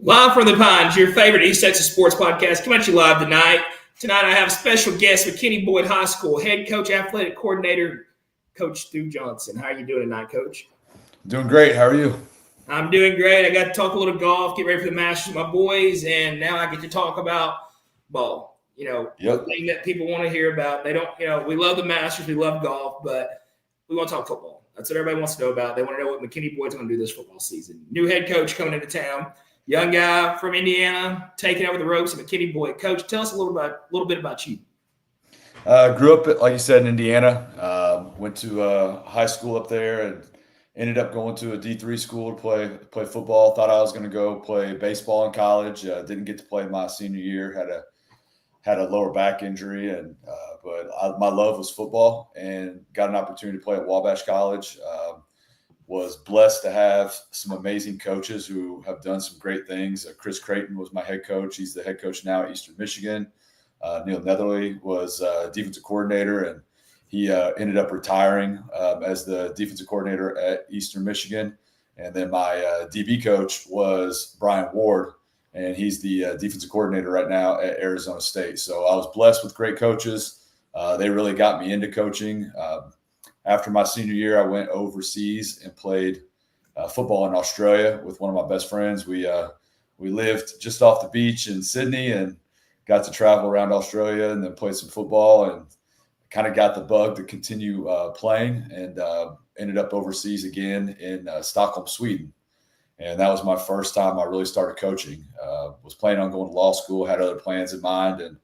Live from the Pines, your favorite East Texas sports podcast, coming at you live tonight. Tonight I have special guest, McKinney Boyd High School head coach, athletic coordinator, Coach Stu Johnson. How are you doing tonight, Coach? Doing great. How are you? I'm doing great. I got to talk a little golf, get ready for the Masters with my boys, and now I get to talk about ball. The thing that people want to hear about. They don't, we love the Masters, we love golf, but we want to talk football. That's what everybody wants to know about. They want to know what McKinney Boyd's going to do this football season. New head coach coming into town. Young guy from Indiana, taking over the ropes at McKinney Boyd. Coach, tell us a little bit about you. Grew up, like you said, in Indiana. Went to high school up there and ended up going to a D3 school to play football. Thought I was going to go play baseball in college. Didn't get to play my senior year. Had a lower back injury, but my love was football and got an opportunity to play at Wabash College. Was blessed to have some amazing coaches who have done some great things. Chris Creighton was my head coach. He's the head coach now at Eastern Michigan. Neil Netherly was defensive coordinator, and he ended up retiring as the defensive coordinator at Eastern Michigan. And then my DB coach was Brian Ward, and he's the defensive coordinator right now at Arizona State. So I was blessed with great coaches. They really got me into coaching. After my senior year, I went overseas and played football in Australia with one of my best friends. We lived just off the beach in Sydney and got to travel around Australia and then played some football and kind of got the bug to continue playing and ended up overseas again in Stockholm, Sweden. And that was my first time I really started coaching. Was planning on going to law school, had other plans in mind, and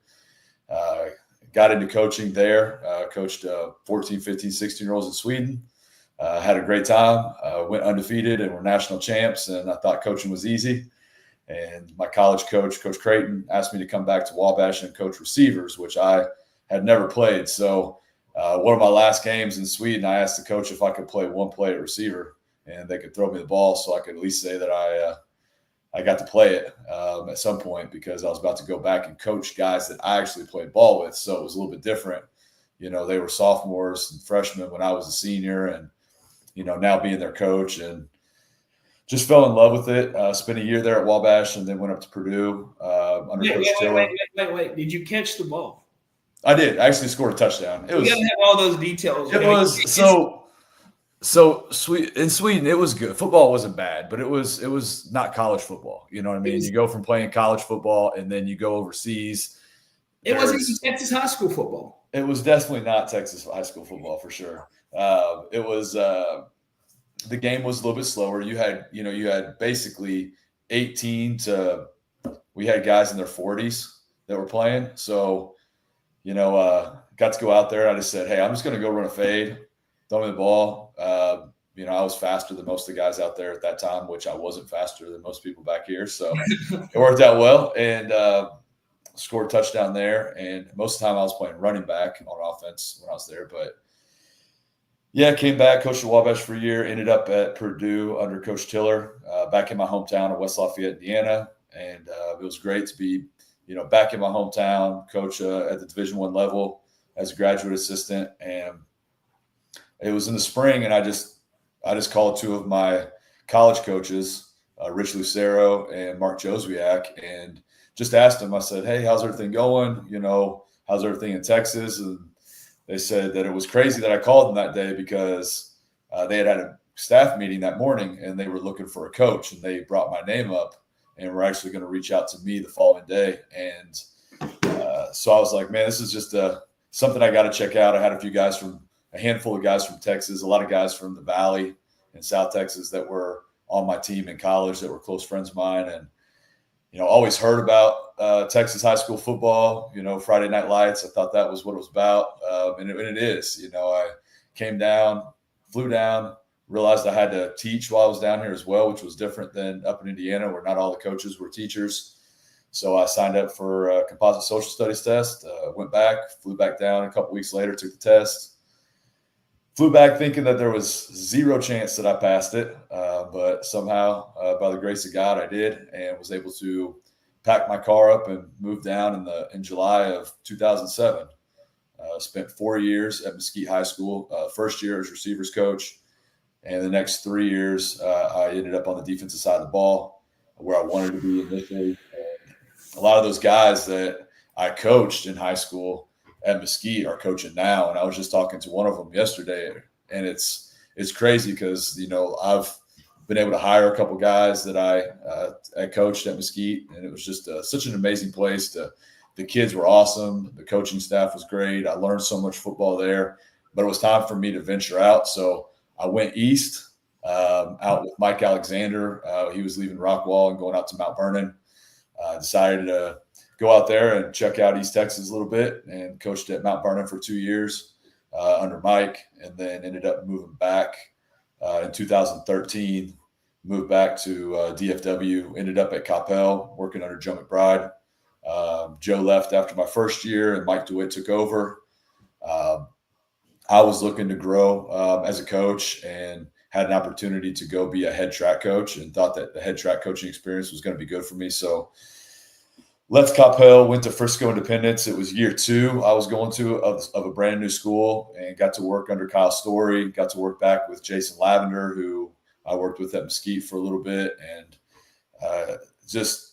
got into coaching there. Coached 14, 15, 16-year-olds in Sweden. Had a great time. Went undefeated and were national champs, and I thought coaching was easy. And my college coach, Coach Creighton, asked me to come back to Wabash and coach receivers, which I had never played. So one of my last games in Sweden, I asked the coach if I could play one play at receiver, and they could throw me the ball so I could at least say that I got to play it at some point, because I was about to go back and coach guys that I actually played ball with. So it was a little bit different. They were sophomores and freshmen when I was a senior, and, now being their coach, and just fell in love with it. Spent a year there at Wabash and then went up to Purdue under Coach Tiller. Wait. Did you catch the ball? I did. I actually scored a touchdown. You got to have all those details. So in Sweden, it was good. Football wasn't bad, but it was not college football. You know what I mean? You go from playing college football and then you go overseas. It wasn't even Texas high school football. It was definitely not Texas high school football for sure. It was the game was a little bit slower. You had basically 18 to we had guys in their 40s that were playing. So, got to go out there. I just said, hey, I'm just going to go run a fade. Throw me the ball. I was faster than most of the guys out there at that time, which I wasn't faster than most people back here. So it worked out well, and scored a touchdown there. And most of the time I was playing running back on offense when I was there. But, yeah, came back, coached at Wabash for a year, ended up at Purdue under Coach Tiller, back in my hometown of West Lafayette, Indiana. And it was great to be, back in my hometown, coach at the Division I level as a graduate assistant. And it was in the spring, and I just called two of my college coaches, Rich Lucero and Mark Joswiak, and just asked them. I said, hey, how's everything going? How's everything in Texas? And they said that it was crazy that I called them that day because they had a staff meeting that morning, and they were looking for a coach, and they brought my name up and were actually going to reach out to me the following day. And so I was like, man, this is just something I got to check out. I had a handful of guys from Texas, a lot of guys from the Valley in South Texas that were on my team in college that were close friends of mine. And, always heard about Texas high school football, Friday Night Lights. I thought that was what it was about. And it is. I came down, flew down, realized I had to teach while I was down here as well, which was different than up in Indiana where not all the coaches were teachers. So I signed up for a composite social studies test, went back, flew back down a couple weeks later, took the test. Flew back thinking that there was zero chance that I passed it, but somehow, by the grace of God, I did, and was able to pack my car up and move down in July of 2007. Spent 4 years at Mesquite High School. First year as receivers coach, and the next 3 years I ended up on the defensive side of the ball. where I wanted to be initially. And a lot of those guys that I coached in high school at Mesquite are coaching now. And I was just talking to one of them yesterday, and it's crazy because, I've been able to hire a couple guys that I coached at Mesquite, and it was just such an amazing place. The kids were awesome. The coaching staff was great. I learned so much football there, but it was time for me to venture out. So I went east, out with Mike Alexander. He was leaving Rockwall and going out to Mount Vernon. Decided to go out there and check out East Texas a little bit, and coached at Mount Vernon for 2 years under Mike, and then ended up moving back in 2013. Moved back to DFW, ended up at Coppell working under Joe McBride. Joe left after my first year, and Mike DeWitt took over. I was looking to grow as a coach, and had an opportunity to go be a head track coach, and thought that the head track coaching experience was going to be good for me. So left Coppell, went to Frisco Independence. It was year 2 I was going to of a brand new school, and got to work under Kyle Story, got to work back with Jason Lavender, who I worked with at Mesquite for a little bit, and just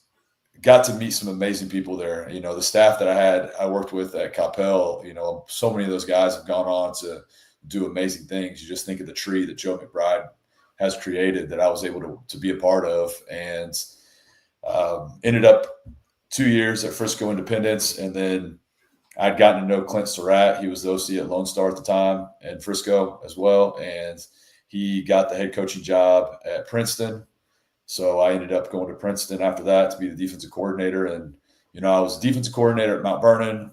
got to meet some amazing people there. The staff that I worked with at Coppell, so many of those guys have gone on to do amazing things. You just think of the tree that Joe McBride has created that I was able to be a part of, and ended up 2 years at Frisco Independence. And then I'd gotten to know Clint Surratt. He was the OC at Lone Star at the time, and Frisco as well. And he got the head coaching job at Princeton. So I ended up going to Princeton after that to be the defensive coordinator. And, I was defensive coordinator at Mount Vernon,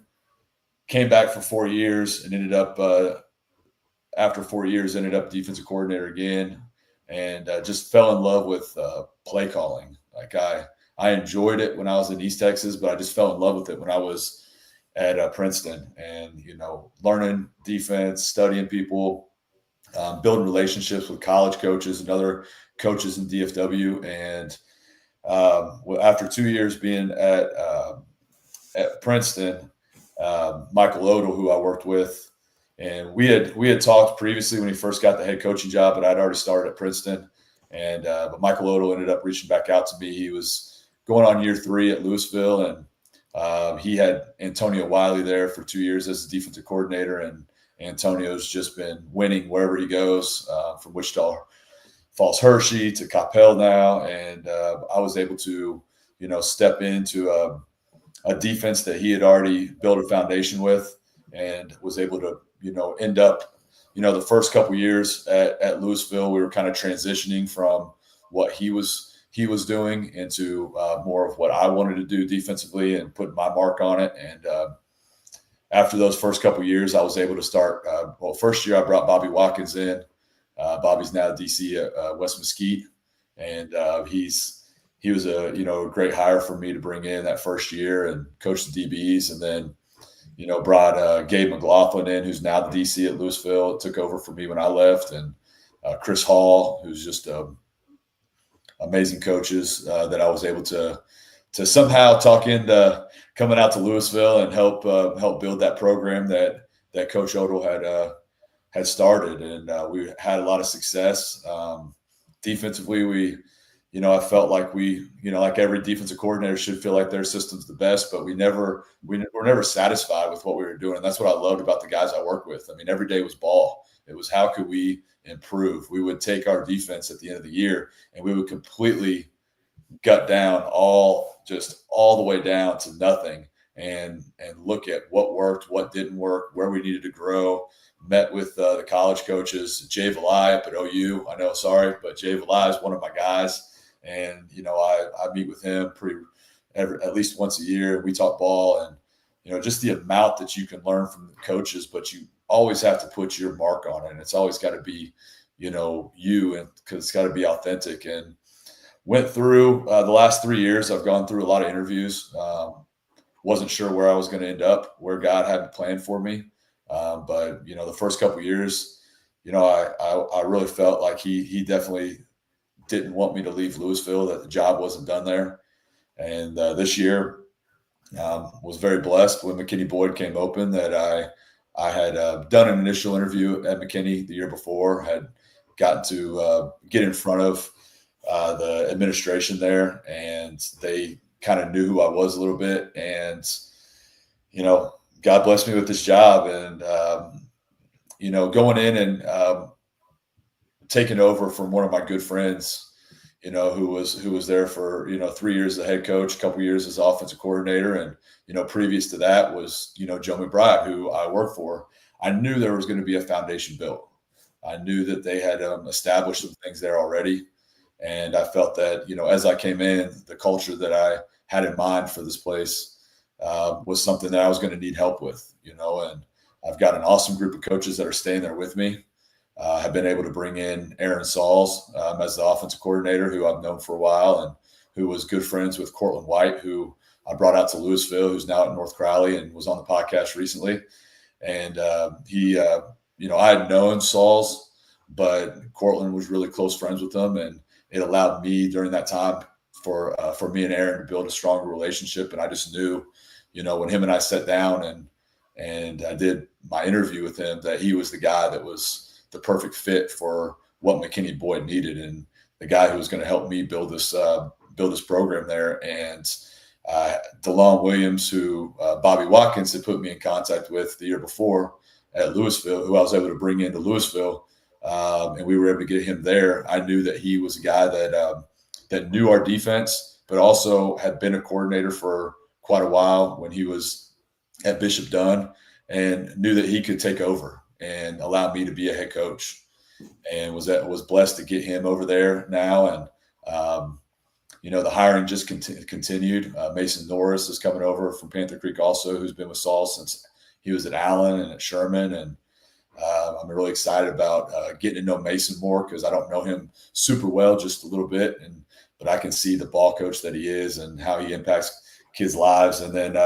came back for 4 years, and ended up, after 4 years, ended up defensive coordinator again, and just fell in love with play calling. Like I enjoyed it when I was in East Texas, but I just fell in love with it when I was at Princeton, and, learning defense, studying people, building relationships with college coaches and other coaches in DFW. And after 2 years being at Princeton, Michael Odell, who I worked with, and we had talked previously when he first got the head coaching job, but I'd already started at Princeton. And but Michael Odell ended up reaching back out to me. He was going on year 3 at Louisville, and he had Antonio Wiley there for 2 years as the defensive coordinator, and Antonio's just been winning wherever he goes, from Wichita Falls Hershey to Coppell now. And I was able to, step into a defense that he had already built a foundation with, and was able to, end up, the first couple of years at Louisville, we were kind of transitioning from what he was doing into more of what I wanted to do defensively, and putting my mark on it. And after those first couple of years, I was able to start. First year I brought Bobby Watkins in. Bobby's now DC at West Mesquite, and he was a great hire for me to bring in that first year and coach the DBs, and then brought Gabe McLaughlin in, who's now the DC at Louisville. It took over for me when I left, and Chris Hall, who's just amazing coaches that I was able to somehow talk into coming out to Louisville and help build that program that Coach Odell had started. And we had a lot of success. Defensively, I felt like like every defensive coordinator should feel like their system's the best, but we were never satisfied with what we were doing. And that's what I loved about the guys I work with. I mean, every day was ball. It was, how could we improve? We would take our defense at the end of the year, and we would completely gut down all the way down to nothing, and look at what worked, what didn't work, where we needed to grow. Met with the college coaches, Jay Valai up at OU. I know, sorry, but Jay Valai is one of my guys. And, I meet with him at least once a year. We talk ball, and, just the amount that you can learn from the coaches, but you always have to put your mark on it. And it's always got to be, you, and because it's got to be authentic. And went through the last 3 years, I've gone through a lot of interviews. Wasn't sure where I was going to end up, where God had planned for me. But, the first couple of years, I really felt like he definitely didn't want me to leave Louisville, that the job wasn't done there. And this year was very blessed when McKinney Boyd came open, that I had done an initial interview at McKinney the year before, had gotten to get in front of the administration there, and they kind of knew who I was a little bit. And, God blessed me with this job. And, going in and taking over from one of my good friends, who was there for, 3 years as a head coach, a couple years as offensive coordinator. And, previous to that was, Joe McBride, who I worked for. I knew there was going to be a foundation built. I knew that they had established some things there already. And I felt that, as I came in, the culture that I had in mind for this place was something that I was going to need help with, and I've got an awesome group of coaches that are staying there with me. Have been able to bring in Aaron Sauls as the offensive coordinator, who I've known for a while and who was good friends with Cortland White, who I brought out to Louisville, who's now at North Crowley and was on the podcast recently. And he, I had known Sauls, but Cortland was really close friends with him, and it allowed me during that time for me and Aaron to build a stronger relationship. And I just knew, when him and I sat down and I did my interview with him, that he was the guy that was the perfect fit for what McKinney Boyd needed, and the guy who was going to help me build this program there. And DeLon Williams, who Bobby Watkins had put me in contact with the year before at Louisville, who I was able to bring into Louisville, and we were able to get him there. I knew that he was a guy that knew our defense, but also had been a coordinator for quite a while when he was at Bishop Dunn, and knew that he could take over and allow me to be a head coach. And was blessed to get him over there now. And the hiring just continued. Mason Norris is coming over from Panther Creek also, who's been with Saul since he was at Allen and at Sherman. And I'm really excited about getting to know Mason more, because I don't know him super well, just a little bit. But I can see the ball coach that he is and how he impacts kids' lives. And then,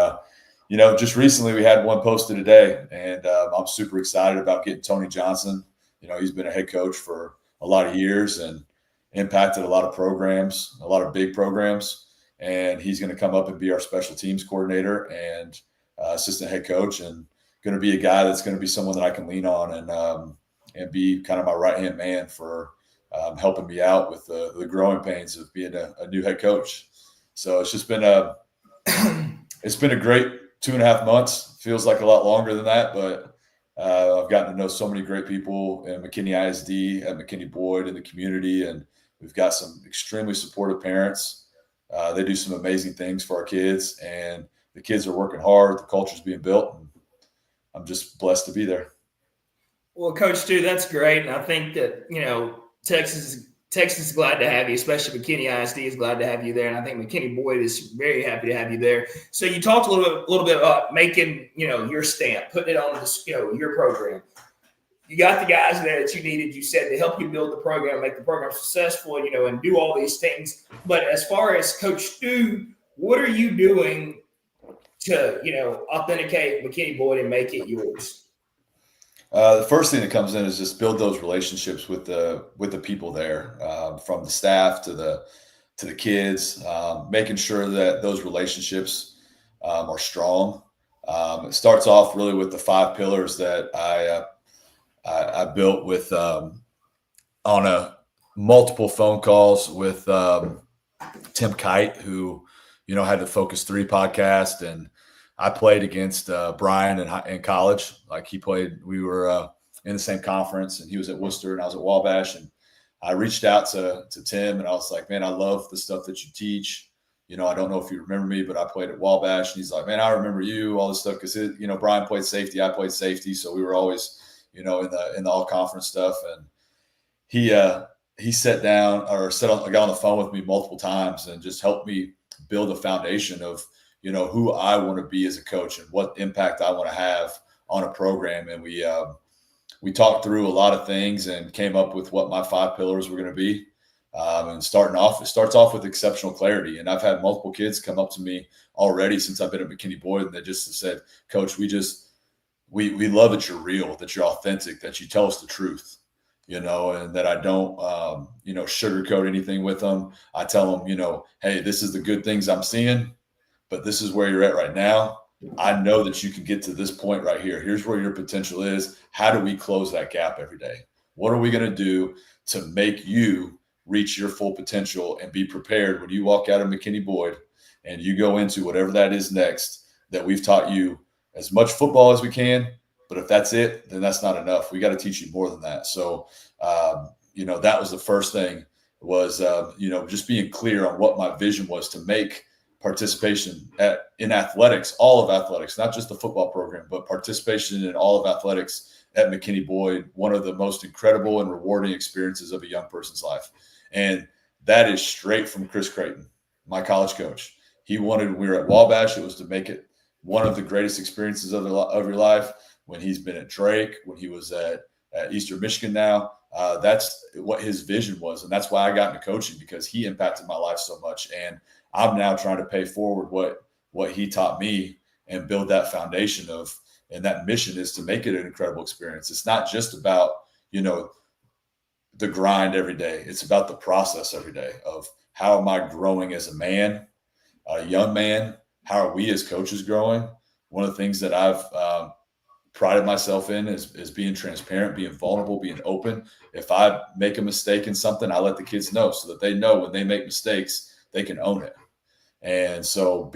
just recently we had one posted today, and I'm super excited about getting Tony Johnson. He's been a head coach for a lot of years and impacted a lot of programs, a lot of big programs. And he's going to come up and be our special teams coordinator and assistant head coach, and going to be a guy that's going to be someone that I can lean on and be kind of my right-hand man for helping me out with the growing pains of being a new head coach. So it's just been it's been a great 2.5 months. Feels like a lot longer than that, but I've gotten to know so many great people in McKinney ISD, at McKinney Boyd, in the community, and we've got some extremely supportive parents. They do some amazing things for our kids, and the kids are working hard. The culture's being built, and I'm just blessed to be there. Well, Coach Stu, that's great. And I think that, Texas is glad to have you, especially McKinney ISD is glad to have you there. And I think McKinney Boyd is very happy to have you there. So you talked a little bit about making, your stamp, putting it on this, your program. You got the guys there that you needed, you said, to help you build the program, make the program successful, and do all these things. But as far as Coach Stu, what are you doing to, authenticate McKinney Boyd and make it yours? The first thing that comes in is just build those relationships with the people there, from the staff to the kids, making sure that those relationships are strong. It starts off really with the 5 pillars that I built with on multiple phone calls with Tim Kite, who had the Focus 3 podcast, and I played against Brian in college. Like, we were in the same conference, and he was at Worcester and I was at Wabash. And I reached out to Tim, and I was like, man, I love the stuff that you teach. I don't know if you remember me, but I played at Wabash. And he's like, man, I remember you, all this stuff. Cause Brian played safety. I played safety. So we were always, in the all conference stuff. And he sat down or got on the phone with me multiple times and just helped me build a foundation of, who I want to be as a coach and what impact I want to have on a program. And we talked through a lot of things and came up with what my 5 pillars were going to be. And it starts off with exceptional clarity. And I've had multiple kids come up to me already since I've been at McKinney Boyd, and they just said, Coach, we love that you're real, that you're authentic, that you tell us the truth, and that I don't, sugarcoat anything with them. I tell them, hey, this is the good things I'm seeing, but this is where you're at right now. I know that you can get to this point right here. Here's where your potential is. How do we close that gap every day? What are we going to do to make you reach your full potential and be prepared when you walk out of McKinney Boyd and you go into whatever that is next, that we've taught you as much football as we can. But if that's it, then that's not enough. We got to teach you more than that. So, that was the first thing was, just being clear on what my vision was to make participation in athletics, all of athletics, not just the football program, but participation in all of athletics at McKinney Boyd, one of the most incredible and rewarding experiences of a young person's life. And that is straight from Chris Creighton, my college coach. He wanted, when we were at Wabash, it was to make it one of the greatest experiences of your life. When he's been at Drake, when he was at Eastern Michigan now, that's what his vision was. And that's why I got into coaching, because he impacted my life so much. And I'm now trying to pay forward what he taught me and build that foundation of, and that mission is to make it an incredible experience. It's not just about, the grind every day. It's about the process every day of how am I growing as a man, a young man? How are we as coaches growing? One of the things that I've prided myself in is being transparent, being vulnerable, being open. If I make a mistake in something, I let the kids know so that they know when they make mistakes, they can own it. And so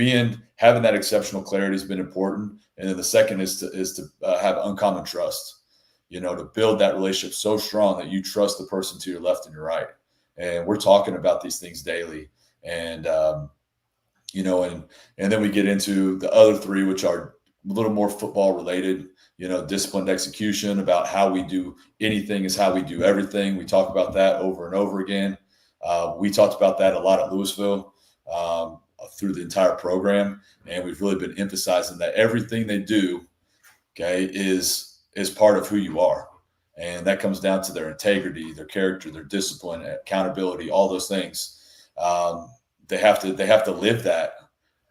having that exceptional clarity has been important. And then the second is to have uncommon trust, to build that relationship so strong that you trust the person to your left and your right. And we're talking about these things daily. And, and then we get into the other three, which are a little more football related, disciplined execution, about how we do anything is how we do everything. We talk about that over and over again. We talked about that a lot at Louisville through the entire program. And we've really been emphasizing that everything they do, is part of who you are. And that comes down to their integrity, their character, their discipline, accountability, all those things. They have to live that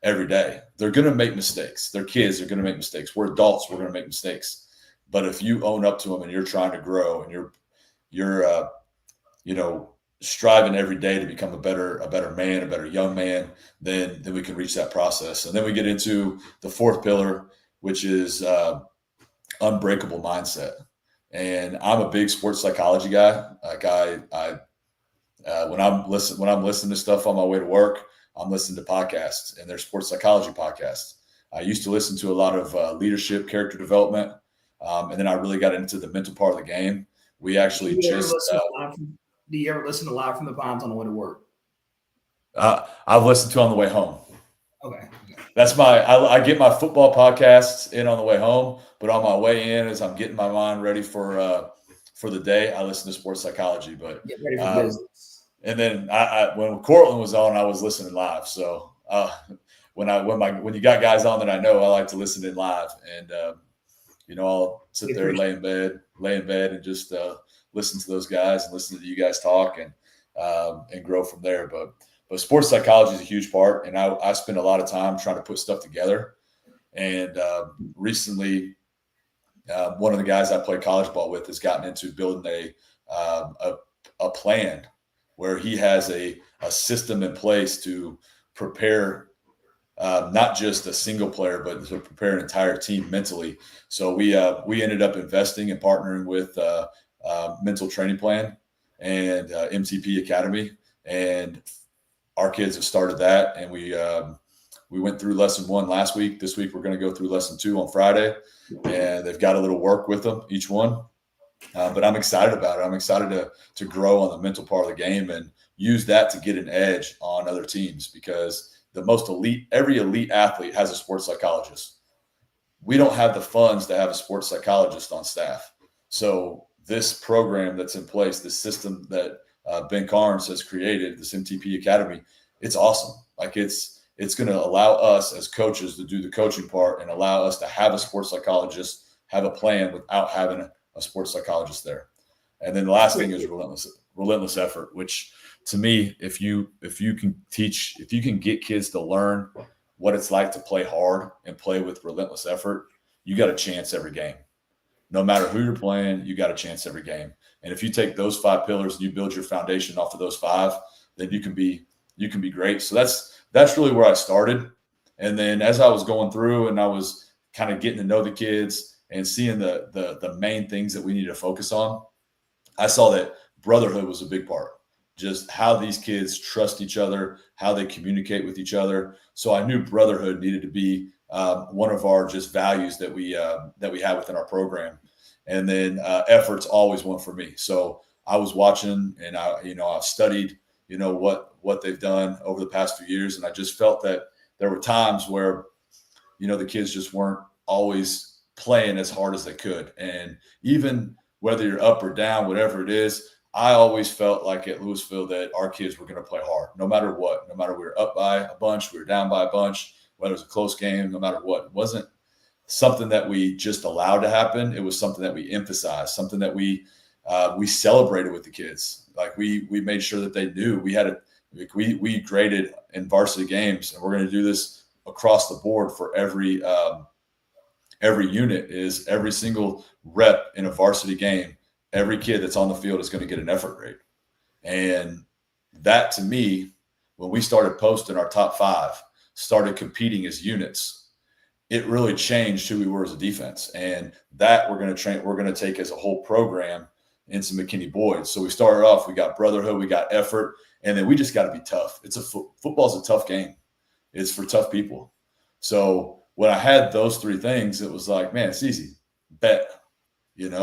every day. They're going to make mistakes. Their kids are going to make mistakes. We're adults. We're going to make mistakes. But if you own up to them and you're trying to grow and you're striving every day to become a better man, a better young man, then we can reach that process. And then we get into the fourth pillar, which is unbreakable mindset. And I'm a big sports psychology guy. When I'm listening to stuff on my way to work, I'm listening to podcasts, and they're sports psychology podcasts. I used to listen to a lot of leadership, character development, and then I really got into the mental part of the game. We actually do you ever listen to live from the Vines on the way to work? I've listened to on the way home. Okay. That's I get my football podcasts in on the way home, but on my way in, as I'm getting my mind ready for the day, I listen to sports psychology. But get ready for business. And then when Cortland was on, I was listening live. So when you got guys on that I know, I like to listen in live, and I'll sit there, lay in bed, and just listen to those guys and listen to you guys talk and grow from there. But sports psychology is a huge part, and I spend a lot of time trying to put stuff together. And recently, one of the guys I played college ball with has gotten into building a plan where he has a system in place to prepare not just a single player, but to prepare an entire team mentally. So we ended up investing and partnering with Mental Training Plan and MTP Academy, and our kids have started that. And we went through lesson 1 last week. This week we're going to go through lesson 2 on Friday, and they've got a little work with them, each one. But I'm excited about it. I'm excited to grow on the mental part of the game and use that to get an edge on other teams, because every elite athlete has a sports psychologist. We don't have the funds to have a sports psychologist on staff. So this program that's in place, this system that Ben Carnes has created, this MTP Academy, it's awesome. Like it's going to allow us as coaches to do the coaching part and allow us to have a sports psychologist, have a plan without having a sports psychologist there. And then the last thing is relentless effort, which to me, if you can get kids to learn what it's like to play hard and play with relentless effort, you got a chance every game. No matter who you're playing, you got a chance every game. And if you take those 5 pillars and you build your foundation off of those 5, then you can be great. So that's really where I started. And then as I was going through and I was kind of getting to know the kids and seeing the main things that we need to focus on, I saw that brotherhood was a big part. just how these kids trust each other, how they communicate with each other. So I knew brotherhood needed to be one of our just values that we have within our program. And then effort's always one for me. So I was watching, and I've studied, what they've done over the past few years, and I just felt that there were times where, the kids just weren't always playing as hard as they could. And even whether you're up or down, whatever it is, I always felt like at Louisville that our kids were going to play hard, no matter what, no matter we were up by a bunch, we were down by a bunch, whether it was a close game, no matter what. It wasn't something that we just allowed to happen. It was something that we emphasized, something that we celebrated with the kids. Like we made sure that they knew we graded in varsity games, and we're going to do this across the board for every unit. Is every single rep in a varsity game, every kid that's on the field is going to get an effort grade. And that, to me, when we started posting our top 5, started competing as units, it really changed who we were as a defense. And that we're going to take as a whole program into McKinney boys. So we started off, we got brotherhood, we got effort, and then we just got to be tough. Football's a tough game. It's for tough people. So when I had those 3 things, it was like, man, it's easy. Bet,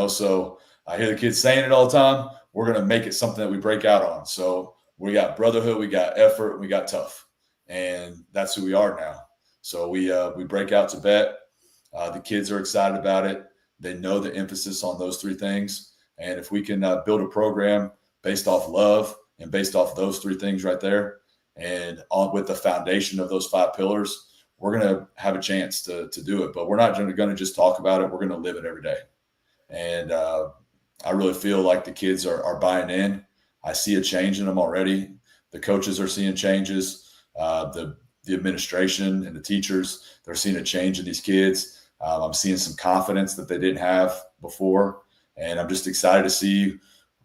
so I hear the kids saying it all the time. We're going to make it something that we break out on. So we got brotherhood, we got effort, we got tough. And that's who we are now. So we break out to bet. The kids are excited about it. They know the emphasis on those 3 things. And if we can build a program based off love and based off those 3 things right there, and with the foundation of those 5 pillars, we're going to have a chance to do it. But we're not going to just talk about it. We're going to live it every day. And I really feel like the kids are buying in. I see a change in them already. The coaches are seeing changes. The administration and the teachers, they're seeing a change in these kids. I'm seeing some confidence that they didn't have before. And I'm just excited to see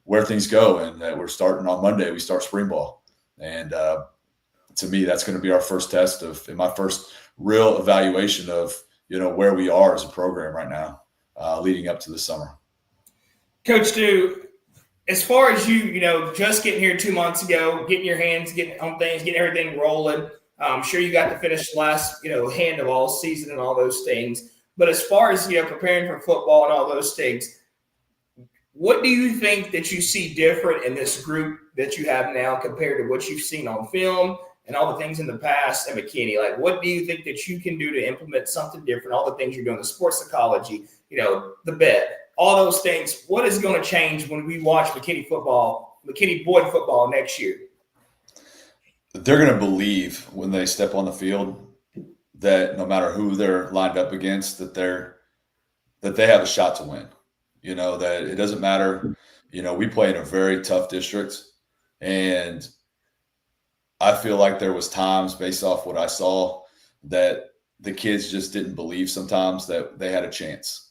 where things go. And that we're starting on Monday. We start spring ball. And to me, that's going to be our first test and my first real evaluation of, where we are as a program right now, leading up to the summer. Coach Stu, as far as you just getting here 2 months ago, getting your hands, getting on things, getting everything rolling, I'm sure you got to finish the last, hand of all season and all those things. But as far as, preparing for football and all those things, what do you think that you see different in this group that you have now compared to what you've seen on film and all the things in the past at McKinney? Like, what do you think that you can do to implement something different? All the things you're doing, the sports psychology, the bet, all those things. What is going to change when we watch McKinney boy football next year? They're going to believe when they step on the field that no matter who they're lined up against, that they have a shot to win. That it doesn't matter. We play in a very tough district, and I feel like there was times based off what I saw that the kids just didn't believe sometimes that they had a chance.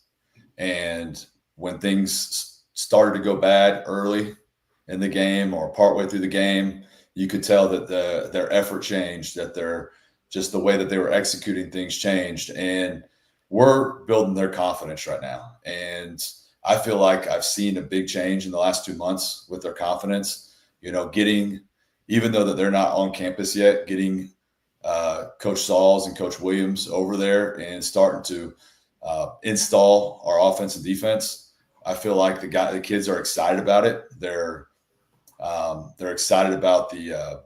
And when things started to go bad early in the game or partway through the game, you could tell that their effort changed, that just the way that they were executing things changed. And we're building their confidence right now. And I feel like I've seen a big change in the last 2 months with their confidence, getting, even though that they're not on campus yet, getting Coach Sauls and Coach Williams over there and starting to install our offense and defense. I feel like the kids are excited about it. They're excited about the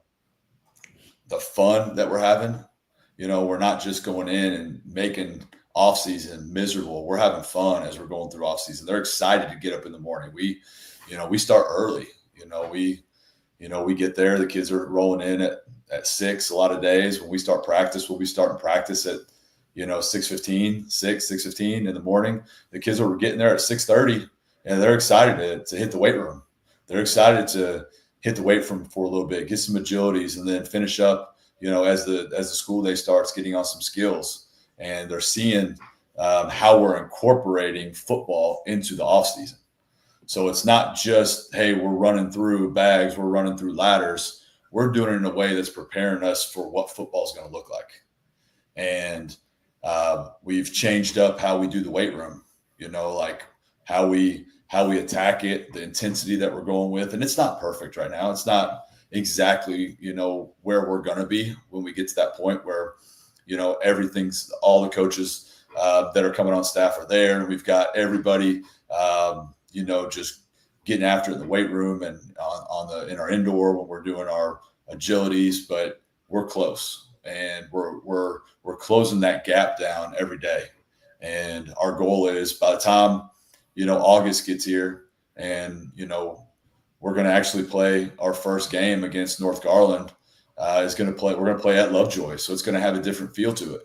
fun that we're having. We're not just going in and making offseason miserable. We're having fun as we're going through offseason. They're excited to get up in the morning. We start early. We get there. The kids are rolling in at 6 a lot of days. When we start practice, we'll be starting practice at 6:15 in the morning. The kids are getting there at 6:30, and they're excited to hit the weight room. They're excited to hit the weight room for a little bit, get some agilities, and then finish up, as the school day starts, getting on some skills. And they're seeing how we're incorporating football into the offseason. So it's not just, hey, we're running through bags, we're running through ladders. We're doing it in a way that's preparing us for what football is going to look like. And we've changed up how we do the weight room, like how we how we attack it, the intensity that we're going with. And it's not perfect right now. It's not exactly, where we're going to be when we get to that point where, everything's, all the coaches that are coming on staff are there. And we've got everybody, just getting after it in the weight room and in our indoor when we're doing our agilities, but we're close, and we're closing that gap down every day. And our goal is, by the time, August gets here and, we're going to actually play our first game against North Garland. We're going to play at Lovejoy. So it's going to have a different feel to it.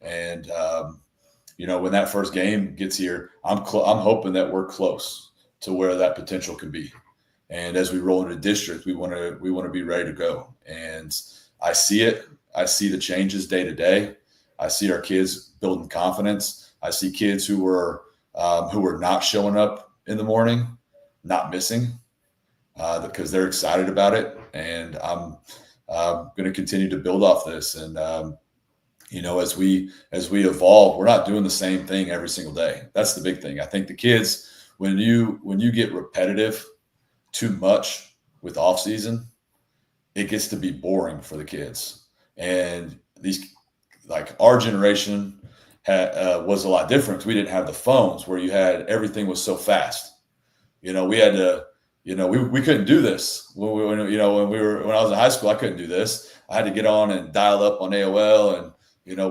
And, when that first game gets here, I'm hoping that we're close to where that potential could be. And as we roll into district, we want to be ready to go. And I see it. I see the changes day to day. I see our kids building confidence. I see kids who were not showing up in the morning, not missing, because they're excited about it. And I'm going to continue to build off this. And as we evolve, we're not doing the same thing every single day. That's the big thing. I think the kids, when you get repetitive too much with off season, it gets to be boring for the kids. And these, like our generation was a lot different. We didn't have the phones where everything was so fast. We had to, we couldn't do this when I was in high school. I couldn't do this. I had to get on and dial up on AOL and,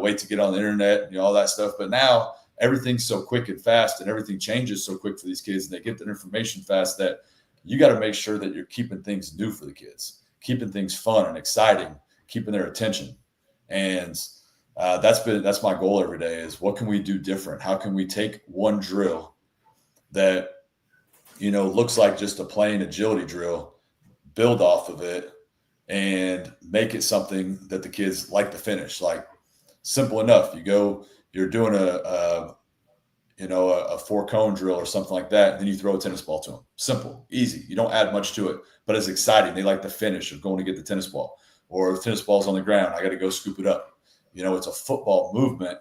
wait to get on the internet, all that stuff. But now everything's so quick and fast, and everything changes so quick for these kids, and they get their information fast, that you got to make sure that you're keeping things new for the kids, keeping things fun and exciting, keeping their attention. And that's my goal every day, is what can we do different? How can we take one drill that, looks like just a plain agility drill, build off of it, and make it something that the kids like to finish. Like, simple enough. You're doing a 4-cone drill or something like that, and then you throw a tennis ball to them. Simple, easy. You don't add much to it, but it's exciting. They like the finish of going to get the tennis ball, or if tennis ball's on the ground, I got to go scoop it up. It's a football movement,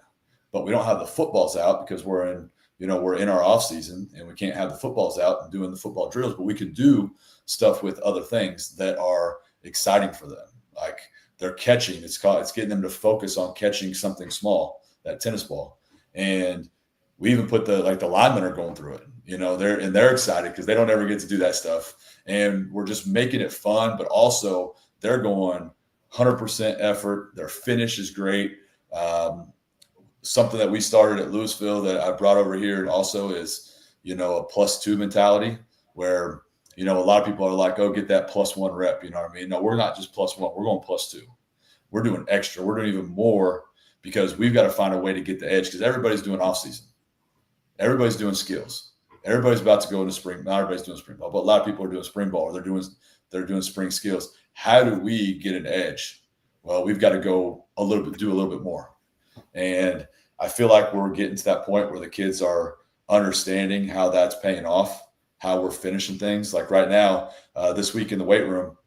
but we don't have the footballs out because we're in our off season, and we can't have the footballs out and doing the football drills, but we can do stuff with other things that are exciting for them. Like, they're catching. It's getting them to focus on catching something small, that tennis ball. And we even put the linemen are going through it. They're excited because they don't ever get to do that stuff. And we're just making it fun, but also they're going 100% effort. Their finish is great. Something that we started at Louisville that I brought over here, and also is, a +2 mentality, where, a lot of people are like, oh, get that +1 rep. You know what I mean? No, we're not just +1. We're going +2. We're doing extra. We're doing even more, because we've got to find a way to get the edge, because everybody's doing off season. Everybody's doing skills. Everybody's about to go into spring. Not everybody's doing spring ball, but a lot of people are doing spring ball, or they're doing spring skills. How do we get an edge? Well, we've got to do a little bit more. And I feel like we're getting to that point where the kids are understanding how that's paying off, how we're finishing things. Like right now, this week in the weight room,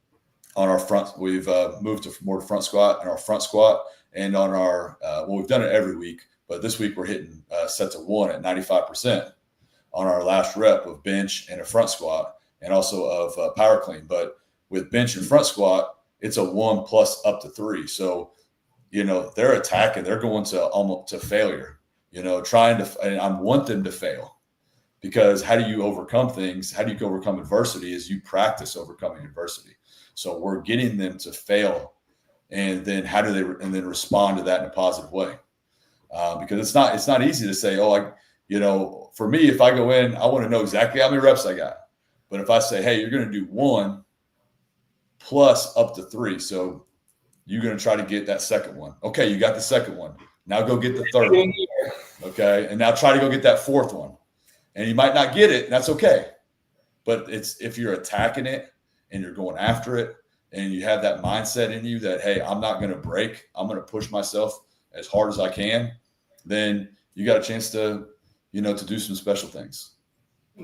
on our front, we've moved to more front squat, and our front squat, and on our we've done it every week, but this week we're hitting sets of 1 at 95% on our last rep of bench and a front squat, and also of power clean. But with bench and front squat, it's a 1 plus up to 3. So, they're attacking, they're going to almost to failure, and I want them to fail, because how do you overcome things? How do you overcome adversity? Is you practice overcoming adversity. So we're getting them to fail, and then respond to that in a positive way. Because it's not easy to say, for me, if I go in, I want to know exactly how many reps I got. But if I say, hey, you're going to do 1 plus up to 3. So you're going to try to get that second one. Okay, you got the second one. Now go get the third one. Okay, and now try to go get that fourth one. And you might not get it, and that's okay. But it's if you're attacking it and you're going after it, and you have that mindset in you that, hey, I'm not going to break, I'm going to push myself as hard as I can, then you got a chance to, to do some special things.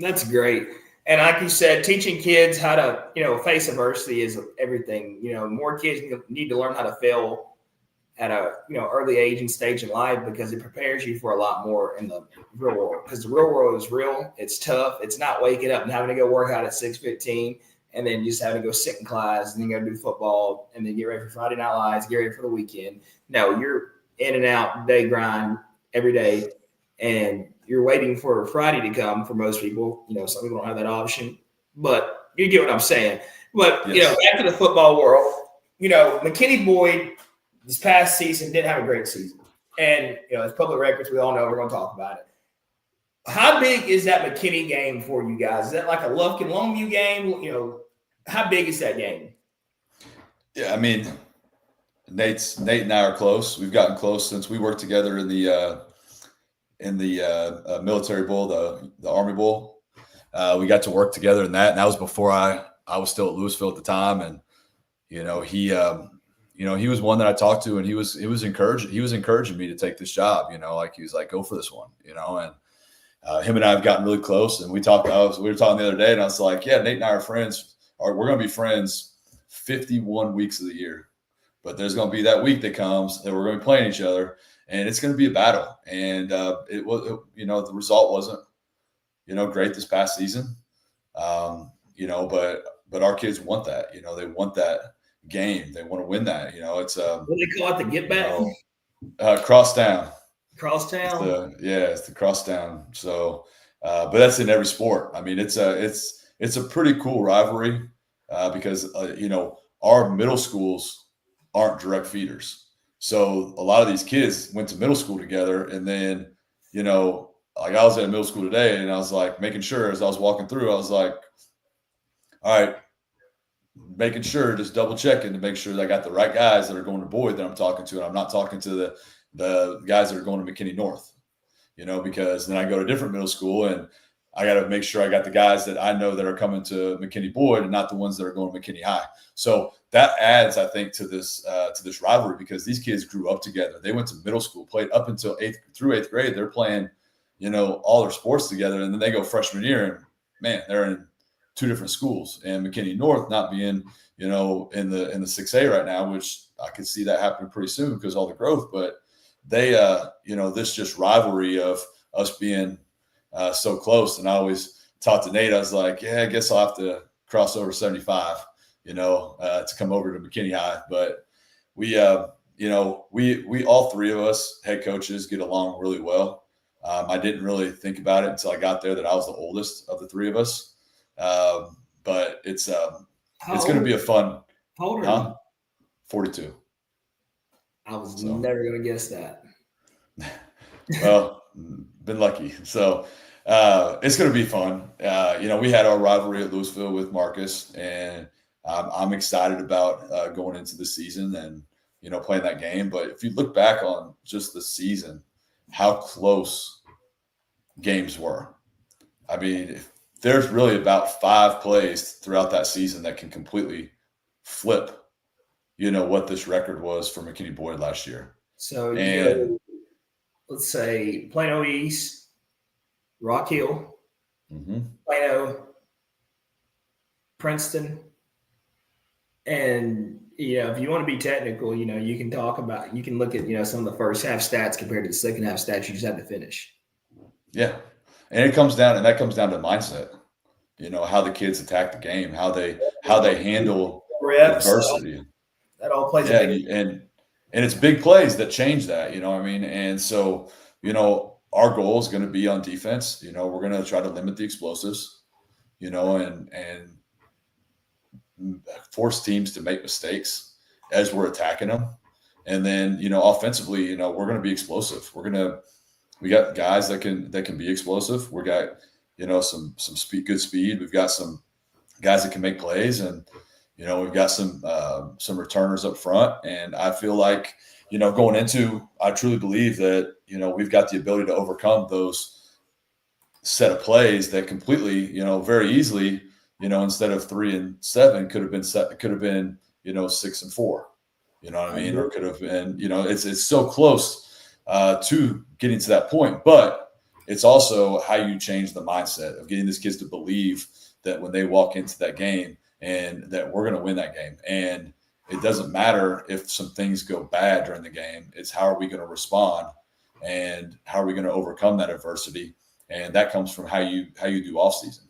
That's great. And like you said, teaching kids how to, face adversity is everything. More kids need to learn how to fail at a early age and stage in life, because it prepares you for a lot more in the real world. Because the real world is real. It's tough. It's not waking up and having to go work out at 6:15 and then just having to go sit in class and then go do football and then get ready for Friday Night Lights, get ready for the weekend. No, you're in and out day grind every day, and you're waiting for Friday to come for most people. Some people don't have that option, but you get what I'm saying. But Yes. Back to the football world, McKinney Boyd this past season didn't have a great season. And, it's public records. We all know we're going to talk about it. How big is that McKinney game for you guys? Is that like a Lufkin Longview game? How big is that game? Yeah, I mean, Nate and I are close. We've gotten close since we worked together in the military bowl, the Army Bowl. We got to work together in that, and that was before I was still at Louisville at the time. And he was one that I talked to, and he was encouraging me to take this job. He was like, go for this one. And him and I have gotten really close, and we were talking the other day, and I was like, yeah, Nate and I are friends. We're going to be friends 51 weeks of the year, but there's going to be that week that comes that we're going to be playing each other, and it's going to be a battle. And the result wasn't great this past season, but our kids want that. They want that game. They want to win that. It's what do they call it, the get back? Crosstown. Crosstown. It's the crosstown. So, but that's in every sport. I mean, it's a pretty cool rivalry because our middle schools aren't direct feeders. So a lot of these kids went to middle school together, and then like I was at middle school today, and I was like making sure as I was walking through, I was like, all right, making sure, just double checking to make sure that I got the right guys that are going to Boyd that I'm talking to, and I'm not talking to the guys that are going to McKinney North, because then I go to a different middle school and I got to make sure I got the guys that I know that are coming to McKinney Boyd and not the ones that are going to McKinney High. So that adds, I think, to this rivalry, because these kids grew up together. They went to middle school, played up until eighth grade. They're playing, all their sports together, and then they go freshman year, and man, they're in two different schools. And McKinney North not being, in the 6A right now, which I could see that happening pretty soon because of all the growth. But they, this just rivalry of us being so close. And I always talked to Nate. I was like, yeah, I guess I'll have to cross over 75, to come over to McKinney High. But we all three of us head coaches get along really well. I didn't really think about it until I got there that I was the oldest of the three of us. But it's going to be a fun. How old are you? 42. I was never going to guess that. Well, been lucky. So it's going to be fun. We had our rivalry at Louisville with Marcus, and I'm excited about going into the season and, playing that game. But if you look back on just the season, how close games were. I mean, there's really about 5 plays throughout that season that can completely flip, what this record was for McKinney Boyd last year. So, let's say Plano East, Rock Hill, Plano, Princeton. And, if you want to be technical, you can look at, some of the first half stats compared to the second half stats you just had to finish. Yeah. And that comes down to mindset, how the kids attack the game, how they handle reps, adversity. That all plays a big and it's big plays that change that, And so, our goal is going to be on defense. We're going to try to limit the explosives, and force teams to make mistakes as we're attacking them. And then, offensively, we're going to be explosive. We got guys that can be explosive. We got, some good speed. We've got some guys that can make plays, and, we've got some returners up front. And I feel like, going into, I truly believe that, we've got the ability to overcome those set of plays that completely, very easily, instead of 3-7 could have been 6-4, you know what I mean? Or could have been, it's so close to getting to that point, but it's also how you change the mindset of getting these kids to believe that when they walk into that game and that we're going to win that game. And, it doesn't matter if some things go bad during the game. It's how are we going to respond and how are we going to overcome that adversity? And that comes from how you do off season,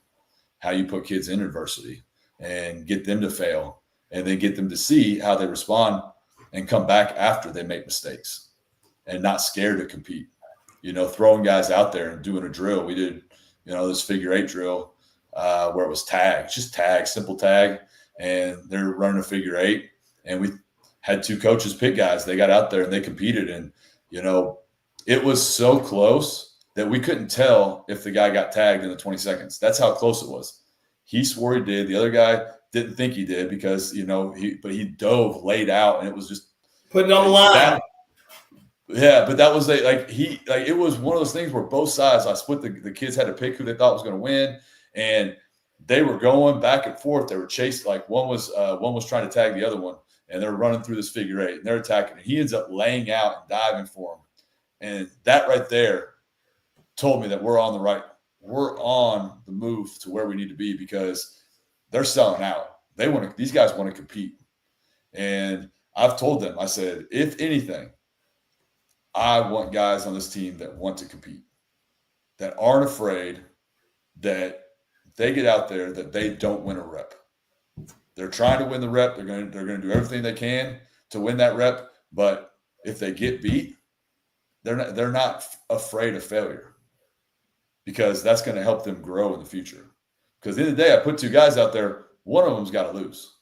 how you put kids in adversity and get them to fail and then get them to see how they respond and come back after they make mistakes and not scared to compete. Throwing guys out there and doing a drill. We did, this figure 8 drill where it was tag, just tag, simple tag. And they're running a figure 8. And we had 2 coaches pick guys. They got out there and they competed. And, it was so close that we couldn't tell if the guy got tagged in the 20 seconds. That's how close it was. He swore he did. The other guy didn't think he did because, but he dove, laid out, and it was just putting on the line. But that was it was one of those things where both sides, I split the kids had to pick who they thought was going to win. And they were going back and forth. They were chased. Like one was trying to tag the other one, and they're running through this figure 8 and they're attacking. And he ends up laying out and diving for him. And that right there told me that we're on the move to where we need to be because they're selling out. These guys want to compete. And I've told them, I said, if anything, I want guys on this team that want to compete, that aren't afraid that they get out there, that they don't win a rep. They're trying to win the rep. They're going to do everything they can to win that rep. But if they get beat, they're not afraid of failure because that's going to help them grow in the future. Because at the end of the day, I put 2 guys out there. One of them's got to lose,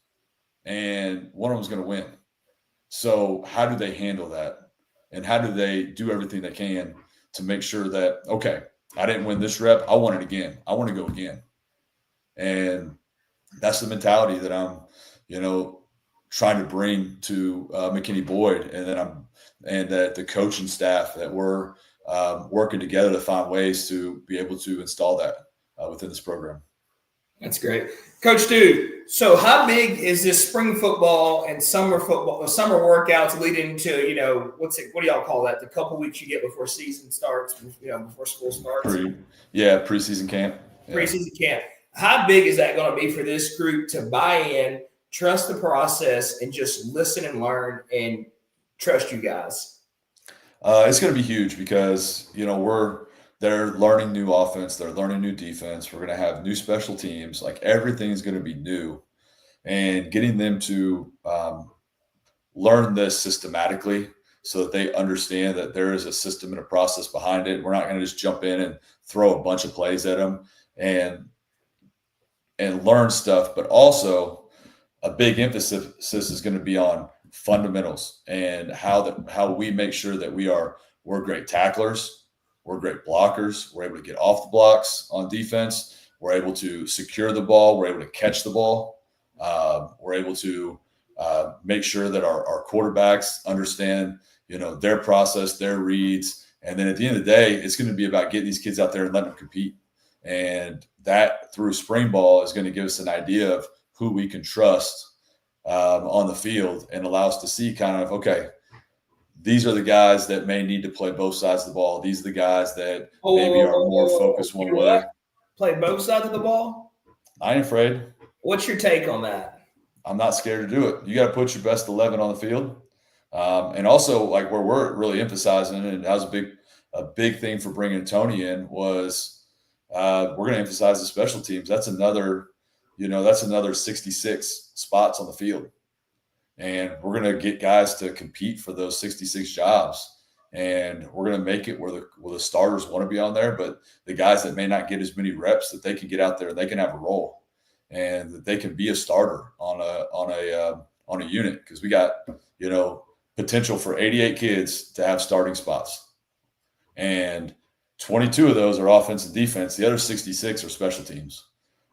and one of them's going to win. So how do they handle that? And how do they do everything they can to make sure that, okay, I didn't win this rep. I want it again. I want to go again. And that's the mentality that I'm, trying to bring to McKinney Boyd, and that the coaching staff that we're working together to find ways to be able to install that within this program. That's great. Coach Dude, so how big is this spring football and summer workouts leading to, what do y'all call that? The couple weeks you get before season starts, before school starts? Preseason camp. Yeah. Preseason camp. How big is that going to be for this group to buy in, trust the process, and just listen and learn and trust you guys? It's going to be huge because, they're learning new offense. They're learning new defense. We're going to have new special teams. Like everything's going to be new, and getting them to learn this systematically so that they understand that there is a system and a process behind it. We're not going to just jump in and throw a bunch of plays at them and learn stuff, but also a big emphasis is going to be on fundamentals and how we make sure that we're great tacklers. We're great blockers. We're able to get off the blocks on defense. We're able to secure the ball. We're able to catch the ball. We're able to make sure that our quarterbacks understand, their process, their reads. And then at the end of the day, it's going to be about getting these kids out there and letting them compete. And that through spring ball is going to give us an idea of who we can trust on the field and allow us to see kind of, okay, these are the guys that may need to play both sides of the ball. These are the guys that maybe are more focused one way. Play both sides of the ball? I ain't afraid. What's your take on that? I'm not scared to do it. You got to put your best 11 on the field. And also, like where we're really emphasizing, and that was a big thing for bringing Tony in, was we're going to emphasize the special teams. That's another 66 spots on the field. And we're going to get guys to compete for those 66 jobs. And we're going to make it where the starters want to be on there, but the guys that may not get as many reps, that they can get out there and they can have a role, and that they can be a starter on a unit, because we got potential for 88 kids to have starting spots, and 22 of those are offense and defense. The other 66 are special teams.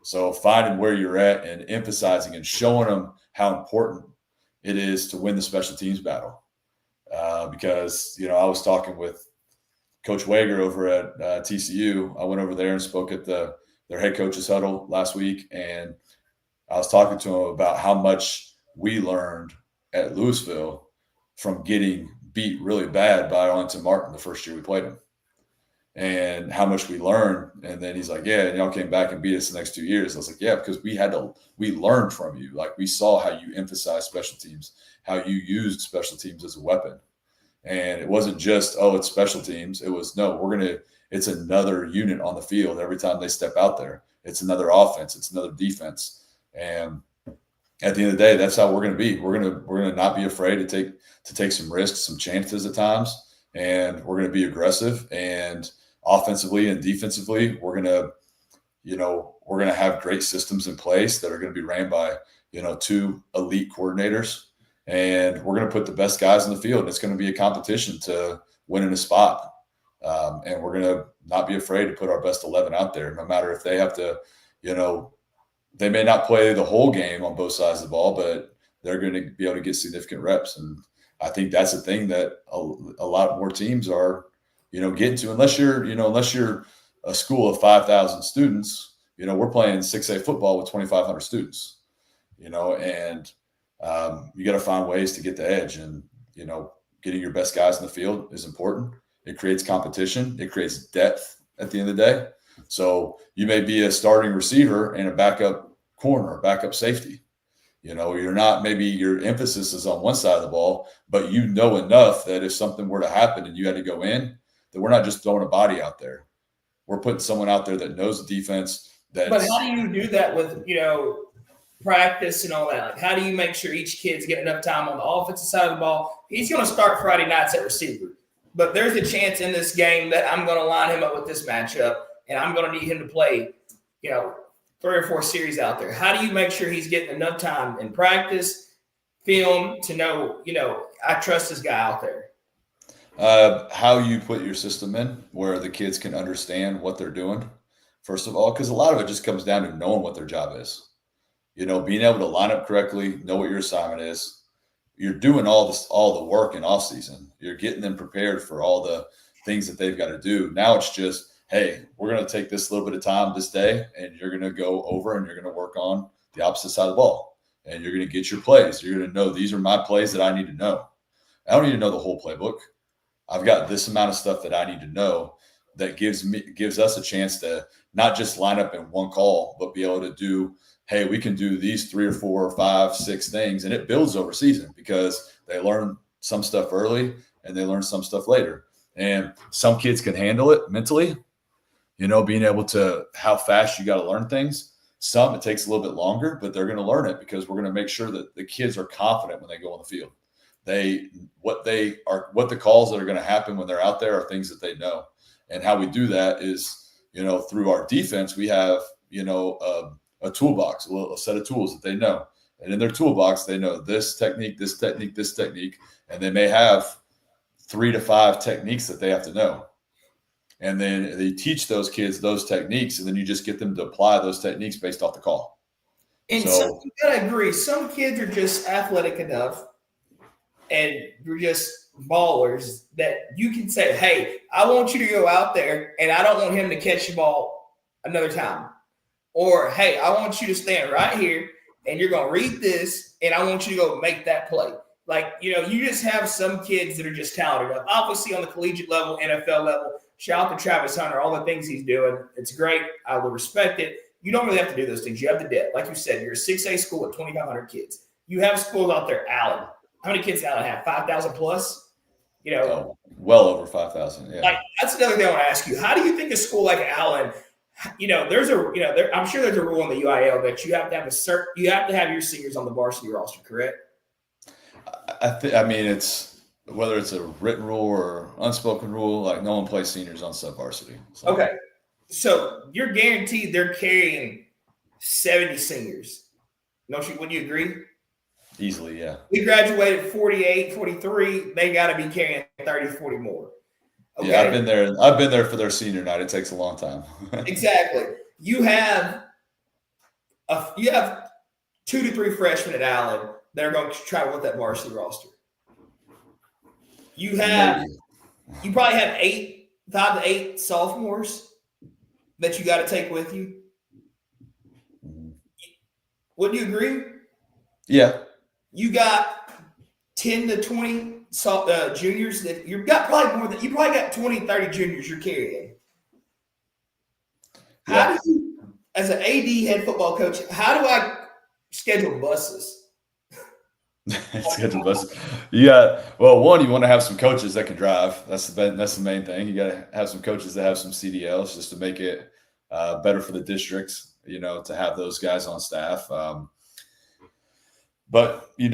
So finding where you're at and emphasizing and showing them how important it is to win the special teams battle. Because, I was talking with Coach Wager over at TCU. I went over there and spoke at their head coach's huddle last week, and I was talking to him about how much we learned at Louisville from getting beat really bad by Arlington Martin the first year we played them. and how much we learned. And then he's like, yeah, and y'all came back and beat us the next 2 years. I was like, yeah, because we learned from you. Like, we saw how you emphasize special teams, how you used special teams as a weapon. And it wasn't just, oh, it's special teams. It was, no, it's another unit on the field every time they step out there. It's another offense. It's another defense. And at the end of the day, that's how we're going to be. We're going to not be afraid to take some risks, some chances at times, and we're going to be aggressive. And offensively and defensively, we're going to have great systems in place that are going to be ran by, 2 elite coordinators, and we're going to put the best guys in the field. And it's going to be a competition to win in a spot. And we're going to not be afraid to put our best 11 out there, no matter if they have to, they may not play the whole game on both sides of the ball, but they're going to be able to get significant reps. And I think that's a thing that a lot more teams are, getting to, unless you're a school of 5,000 students, we're playing 6A football with 2,500 students, and you got to find ways to get the edge. And, getting your best guys in the field is important. It creates competition. It creates depth at the end of the day. So you may be a starting receiver and a backup corner, backup safety. You're not, maybe your emphasis is on one side of the ball, but enough that if something were to happen and you had to go in, that we're not just throwing a body out there. We're putting someone out there that knows the defense. But how do you do that with, practice and all that? Like, how do you make sure each kid's getting enough time on the offensive side of the ball? He's going to start Friday nights at receiver, but there's a chance in this game that I'm going to line him up with this matchup, and I'm going to need him to play, 3 or 4 series out there. How do you make sure he's getting enough time in practice, film, to know, I trust this guy out there? How you put your system in where the kids can understand what they're doing, first of all, because a lot of it just comes down to knowing what their job is. Being able to line up correctly, know what your assignment is. You're doing all the work in off season. You're getting them prepared for all the things that they've got to do. Now it's just, hey, we're going to take this little bit of time this day, and you're going to go over and you're going to work on the opposite side of the ball, and you're going to get your plays. You're going to know, these are my plays that I need to know. I don't need to know the whole playbook. I've got this amount of stuff that I need to know that gives us a chance to not just line up in one call, but be able to do, hey, we can do these 3 or 4 or 5, 6 things. And it builds over season because they learn some stuff early and they learn some stuff later. And some kids can handle it mentally, being able to, how fast you got to learn things. Some, it takes a little bit longer, but they're going to learn it because we're going to make sure that the kids are confident when they go on the field. What the calls that are going to happen when they're out there are things that they know. And how we do that is, through our defense, we have, a toolbox, a set of tools that they know. And in their toolbox, they know this technique, this technique, this technique, and they may have 3 to 5 techniques that they have to know. And then they teach those kids those techniques, and then you just get them to apply those techniques based off the call. And so you gotta agree, some kids are just athletic enough and you're just ballers that you can say, hey, I want you to go out there and I don't want him to catch the ball another time. Or, hey, I want you to stand right here and you're going to read this and I want you to go make that play. Like, you just have some kids that are just talented enough. Obviously on the collegiate level, NFL level, shout out to Travis Hunter, all the things he's doing. It's great. I will respect it. You don't really have to do those things. You have the depth. Like you said, you're a 6A school with 2,500 kids. You have schools out there, Allen. How many kids Allen have? 5,000 plus? Well over 5,000. Yeah. Like, that's another thing I want to ask you. How do you think a school like Allen, I'm sure there's a rule in the UIL that you have to have your seniors on the varsity roster, correct? It's whether it's a written rule or unspoken rule, like no one plays seniors on sub-varsity. So. Okay. So you're guaranteed they're carrying 70 seniors. Wouldn't you agree? Easily, yeah. We graduated 48, 43. They got to be carrying 30, 40 more. Okay? Yeah, I've been there for their senior night. It takes a long time. Exactly. You have 2 to 3 freshmen at Allen that are going to travel with that varsity roster. You probably have 5 to 8 sophomores that you got to take with you. Wouldn't you agree? Yeah. You got 10 to 20 juniors that you've got probably more than you probably got 20, 30 juniors you're carrying. How do you, as an AD head football coach, how do I schedule buses? Schedule buses. You got one. You want to have some coaches that can drive. That's the main thing. You got to have some coaches that have some CDLs just to make it better for the districts. To have those guys on staff. But you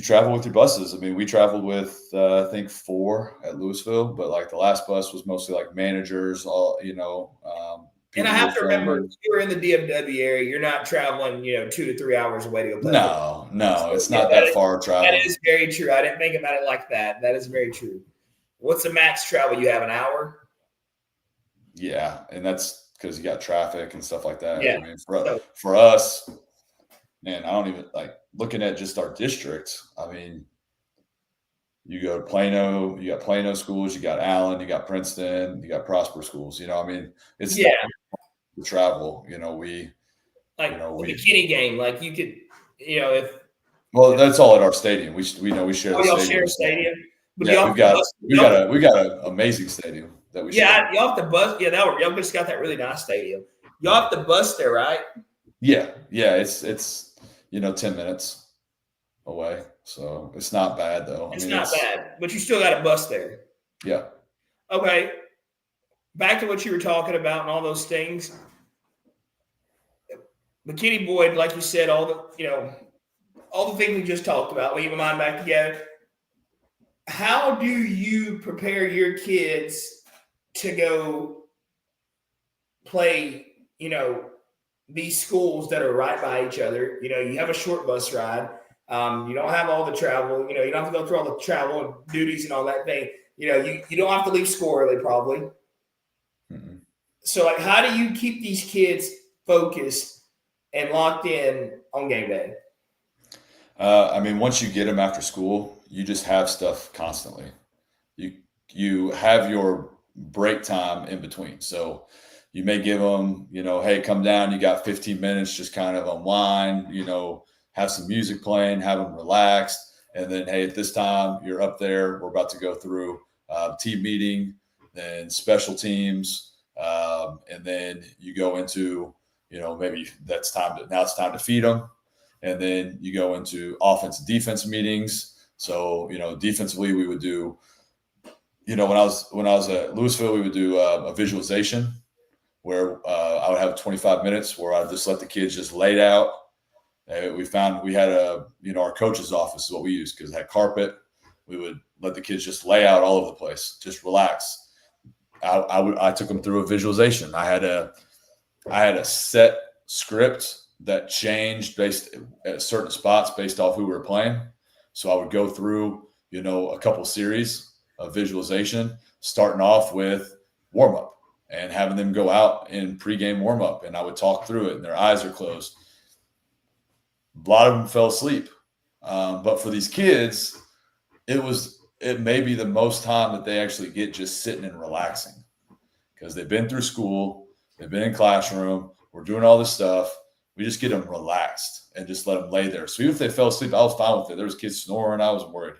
travel with your buses. I mean, we traveled with I think 4 at Louisville, but like the last bus was mostly like managers. All and I have to remember, if you were in the DFW area, you're not traveling, 2 to 3 hours away to go play. No, it's not that far travel. That is very true. I didn't think about it like that. That is very true. What's the max travel you have? An hour? Yeah, and that's because you got traffic and stuff like that. Yeah. I mean, for us, man, I don't even like looking at just our districts. I mean, you go to Plano, you got Plano schools, you got Allen, you got Princeton, you got Prosper schools. I mean, it's the travel. The McKinney game, like you could, if. Well, that's all at our stadium. We share the stadium. Y'all share a stadium. But yeah, we got an amazing stadium that we. Yeah, y'all have to bus. Yeah, y'all just got that really nice stadium. Y'all have to bus there, right? Yeah. It's 10 minutes away, so it's not bad though. It's not bad, but you still got a bus there. Yeah. Okay. Back to what you were talking about and all those things. McKinney Boyd, like you said, all the things we just talked about. Leave my mind back together. How do you prepare your kids to go play, these schools that are right by each other? You have a short bus ride. You don't have all the travel. You don't have to go through all the travel and duties and all that thing. You don't have to leave school early probably. Mm-hmm. So, like, how do you keep these kids focused and locked in on game day? I mean, once you get them after school, you just have stuff constantly. You have your break time in between. So you may give them, hey, come down. You got 15 minutes, just kind of unwind, have some music playing, have them relaxed. And then, hey, at this time, you're up there. We're about to go through team meeting, then special teams. And then you go into, maybe it's time to feed them. And then you go into offense and defense meetings. So, defensively, we would do, when I was at Louisville, we would do a visualization where I would have 25 minutes where I'd just let the kids just lay it out. We had our coach's office is what we used because it had carpet. We would let the kids just lay out all over the place, just relax. I took them through a visualization. I had a set script that changed based at certain spots based off who we were playing. So I would go through, a couple series of visualization, starting off with warm up and having them go out in pregame warm up. And I would talk through it and their eyes are closed. A lot of them fell asleep. But for these kids, it may be the most time that they actually get just sitting and relaxing because they've been through school, they've been in classroom, we're doing all this stuff. We just get them relaxed and just let them lay there. So even if they fell asleep, I was fine with it. There was kids snoring. I wasn't worried.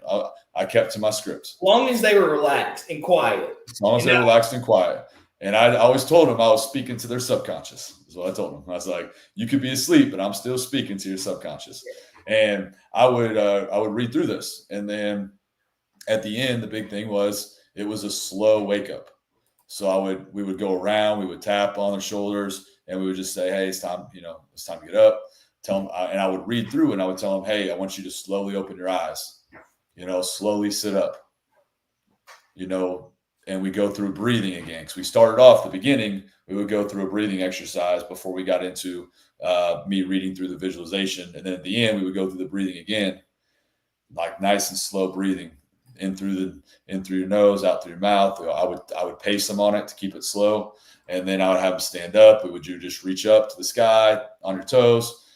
I kept to my scripts. As long as they were relaxed and quiet. As long as they were relaxed and quiet. And I always told them I was speaking to their subconscious. Is what I told them. I was like, you could be asleep, but I'm still speaking to your subconscious. And I would read through this. And then at the end, the big thing was it was a slow wake up. So we would go around, we would tap on their shoulders, and we would just say, hey, it's time to get up. Tell them, and I would read through and I would tell them, hey, I want you to slowly open your eyes, slowly sit up, and we go through breathing again. Because we started off the beginning, we would go through a breathing exercise before we got into me reading through the visualization. And then at the end, we would go through the breathing again, like nice and slow breathing in through your nose, out through your mouth. I would pace them on it to keep it slow. And then I would have them stand up. You just reach up to the sky on your toes,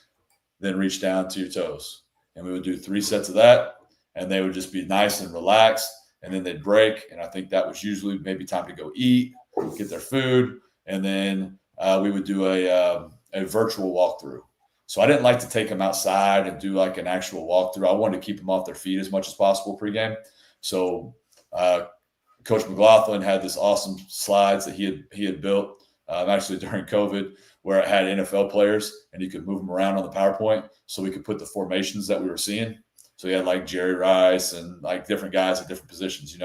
then reach down to your toes. And we would do 3 sets of that. And they would just be nice and relaxed. And then they'd break. And I think that was usually maybe time to go eat, get their food. And then we would do a virtual walkthrough. So I didn't like to take them outside and do like an actual walkthrough. I wanted to keep them off their feet as much as possible pregame. So Coach McLaughlin had this awesome slides that he had built actually during COVID, where it had NFL players and you could move them around on the PowerPoint so we could put the formations that we were seeing. So you had like Jerry Rice and like different guys at different positions,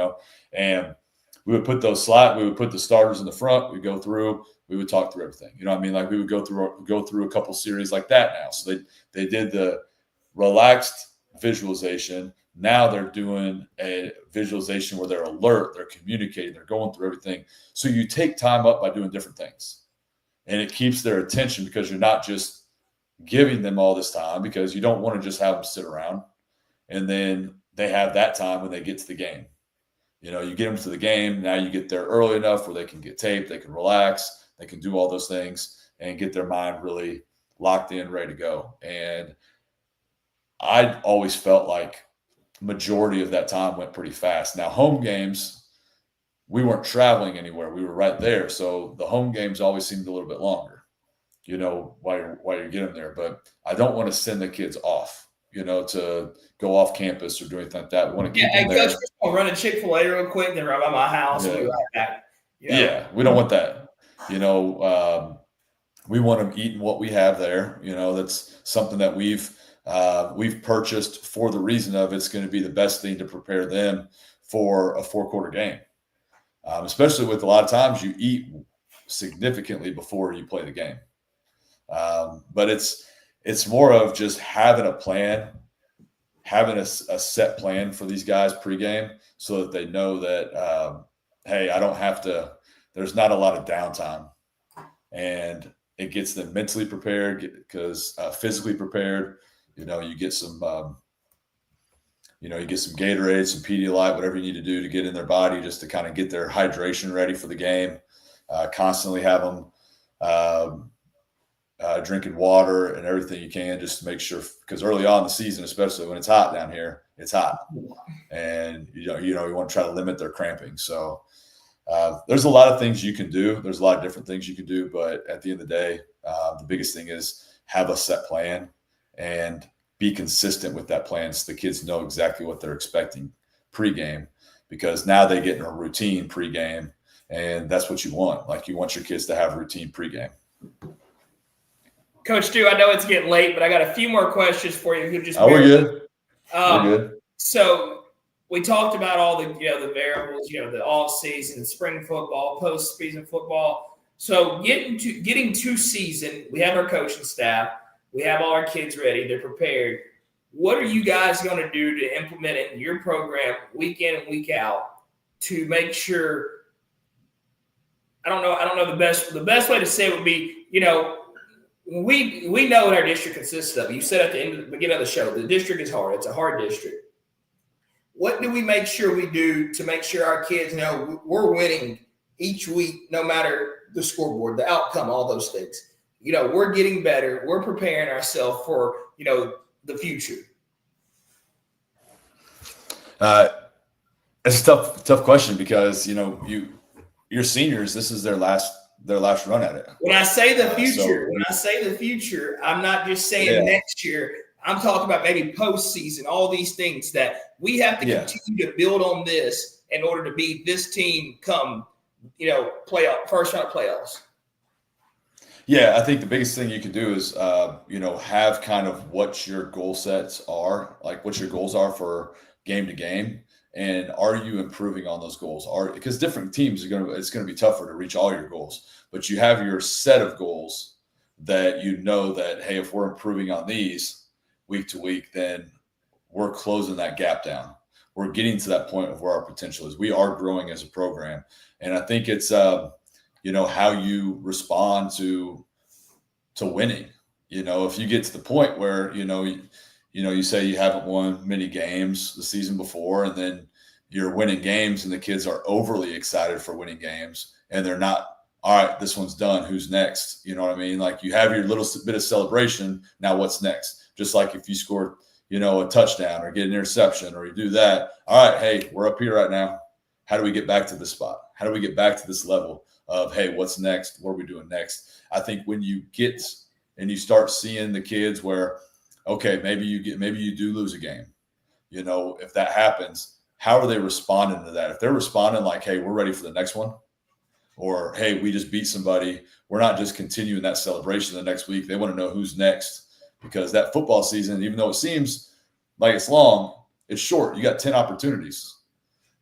and we would put we would put the starters in the front. We'd go through, we would talk through everything. You know what I mean? Like we would go through a couple series like that now. So they did the relaxed visualization. Now they're doing a visualization where they're alert, they're communicating, they're going through everything. So you take time up by doing different things. And it keeps their attention because you're not just giving them all this time, because you don't want to just have them sit around. And then they have that time when they get to the game. You get them to the game. Now you get there early enough where they can get taped, they can relax, they can do all those things and get their mind really locked in, ready to go. And I always felt like majority of that time went pretty fast. Now, home games, we weren't traveling anywhere. We were right there. So the home games always seemed a little bit longer, while you're getting there. But I don't want to send the kids off, to go off campus or do anything like that. We want to keep them there. Coach, we'll run a Chick-fil-A real quick, then right by my house. Yeah. And be right back. Yeah, we don't want that. We want them eating what we have there. That's something that we've purchased for the reason of it's going to be the best thing to prepare them for a 4-quarter game. Especially with a lot of times you eat significantly before you play the game. But it's more of just having a plan, having a set plan for these guys pregame so that they know that, hey, I don't have to, there's not a lot of downtime. And it gets them mentally prepared because physically prepared. You get some, you get some Gatorade, some Pedialyte, whatever you need to do to get in their body just to kind of get their hydration ready for the game. Constantly have them drinking water and everything you can just to make sure, because early on in the season, especially when it's hot down here, it's hot. And, you want to try to limit their cramping. So there's a lot of things you can do. There's a lot of different things you can do. But at the end of the day, the biggest thing is have a set plan and be consistent with that plan so the kids know exactly what they're expecting pregame, because now they get in a routine pregame, and that's what you want. Like, you want your kids to have routine pregame. Coach Stu, I know it's getting late, but I got a few more questions for you. We're good. We're good. So we talked about all the the variables, the off season, spring football, post-season football. So getting to season, we have our coaching staff. We have all our kids ready. They're prepared. What are you guys going to do to implement it in your program week in and week out to make sure – I don't know the best way to say it would be, we know what our district consists of. You said at the beginning of the show, the district is hard. It's a hard district. What do we make sure we do to make sure our kids know we're winning each week, no matter the scoreboard, the outcome, all those things? We're getting better. We're preparing ourselves for, the future. It's a tough question because, your seniors, this is their last run at it. When I say the future, I'm not just saying next year. I'm talking about maybe postseason, all these things that we have to continue to build on this in order to be this team come, playoff, first round of playoffs. Yeah, I think the biggest thing you can do is, have kind of what your goal sets are, like what your goals are for game to game, and are you improving on those goals? Because different teams it's going to be tougher to reach all your goals, but you have your set of goals that that, hey, if we're improving on these week to week, then we're closing that gap down. We're getting to that point of where our potential is. We are growing as a program, and I think it's how you respond to winning. If you get to the point where, you say you haven't won many games the season before, and then you're winning games and the kids are overly excited for winning games and they're not, all right, this one's done, who's next? You know what I mean? Like, you have your little bit of celebration. Now what's next? Just like if you scored, a touchdown or get an interception or you do that. All right, hey, we're up here right now. How do we get back to this spot? How do we get back to this level of, hey, what's next? What are we doing next? I think when you get and you start seeing the kids where, okay, maybe you do lose a game, if that happens, how are they responding to that? If they're responding like, hey, we're ready for the next one, or, hey, we just beat somebody. We're not just continuing that celebration the next week. They want to know who's next, because that football season, even though it seems like it's long, it's short. You got 10 opportunities,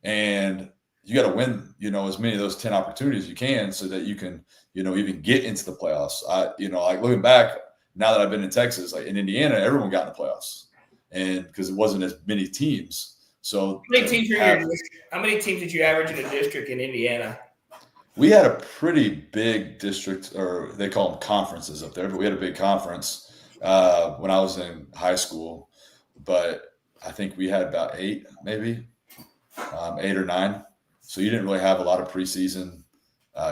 and you got to win, as many of those 10 opportunities as you can, so that you can, even get into the playoffs. Like looking back, now that I've been in Texas, like in Indiana, everyone got in the playoffs, and because it wasn't as many teams. So how many teams did you average in a district in Indiana? We had a pretty big district, or they call them conferences up there, but we had a big conference when I was in high school. But I think we had about 8, maybe 8 or 9. So you didn't really have a lot of preseason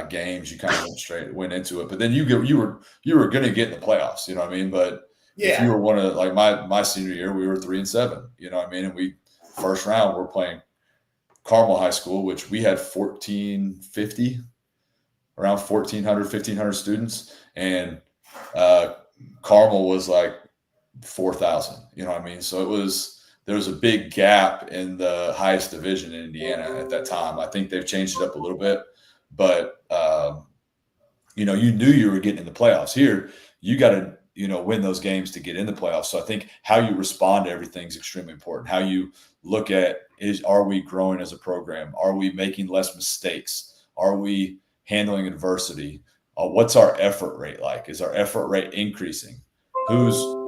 games. You kind of went into it, but then you were going to get in the playoffs. You know what I mean? But if you were one of, like my senior year, we were 3-7. You know what I mean? And we first round we're playing Carmel High School, which we had 1,450, around 1,400, 1,500 students, and Carmel was like 4,000. You know what I mean? So there was a big gap in the highest division in Indiana at that time. I think they've changed it up a little bit, but you knew you were getting in the playoffs. Here, you got to win those games to get in the playoffs. So I think how you respond to everything is extremely important. How you look at are we growing as a program? Are we making less mistakes? Are we handling adversity? What's our effort rate like? Is our effort rate increasing?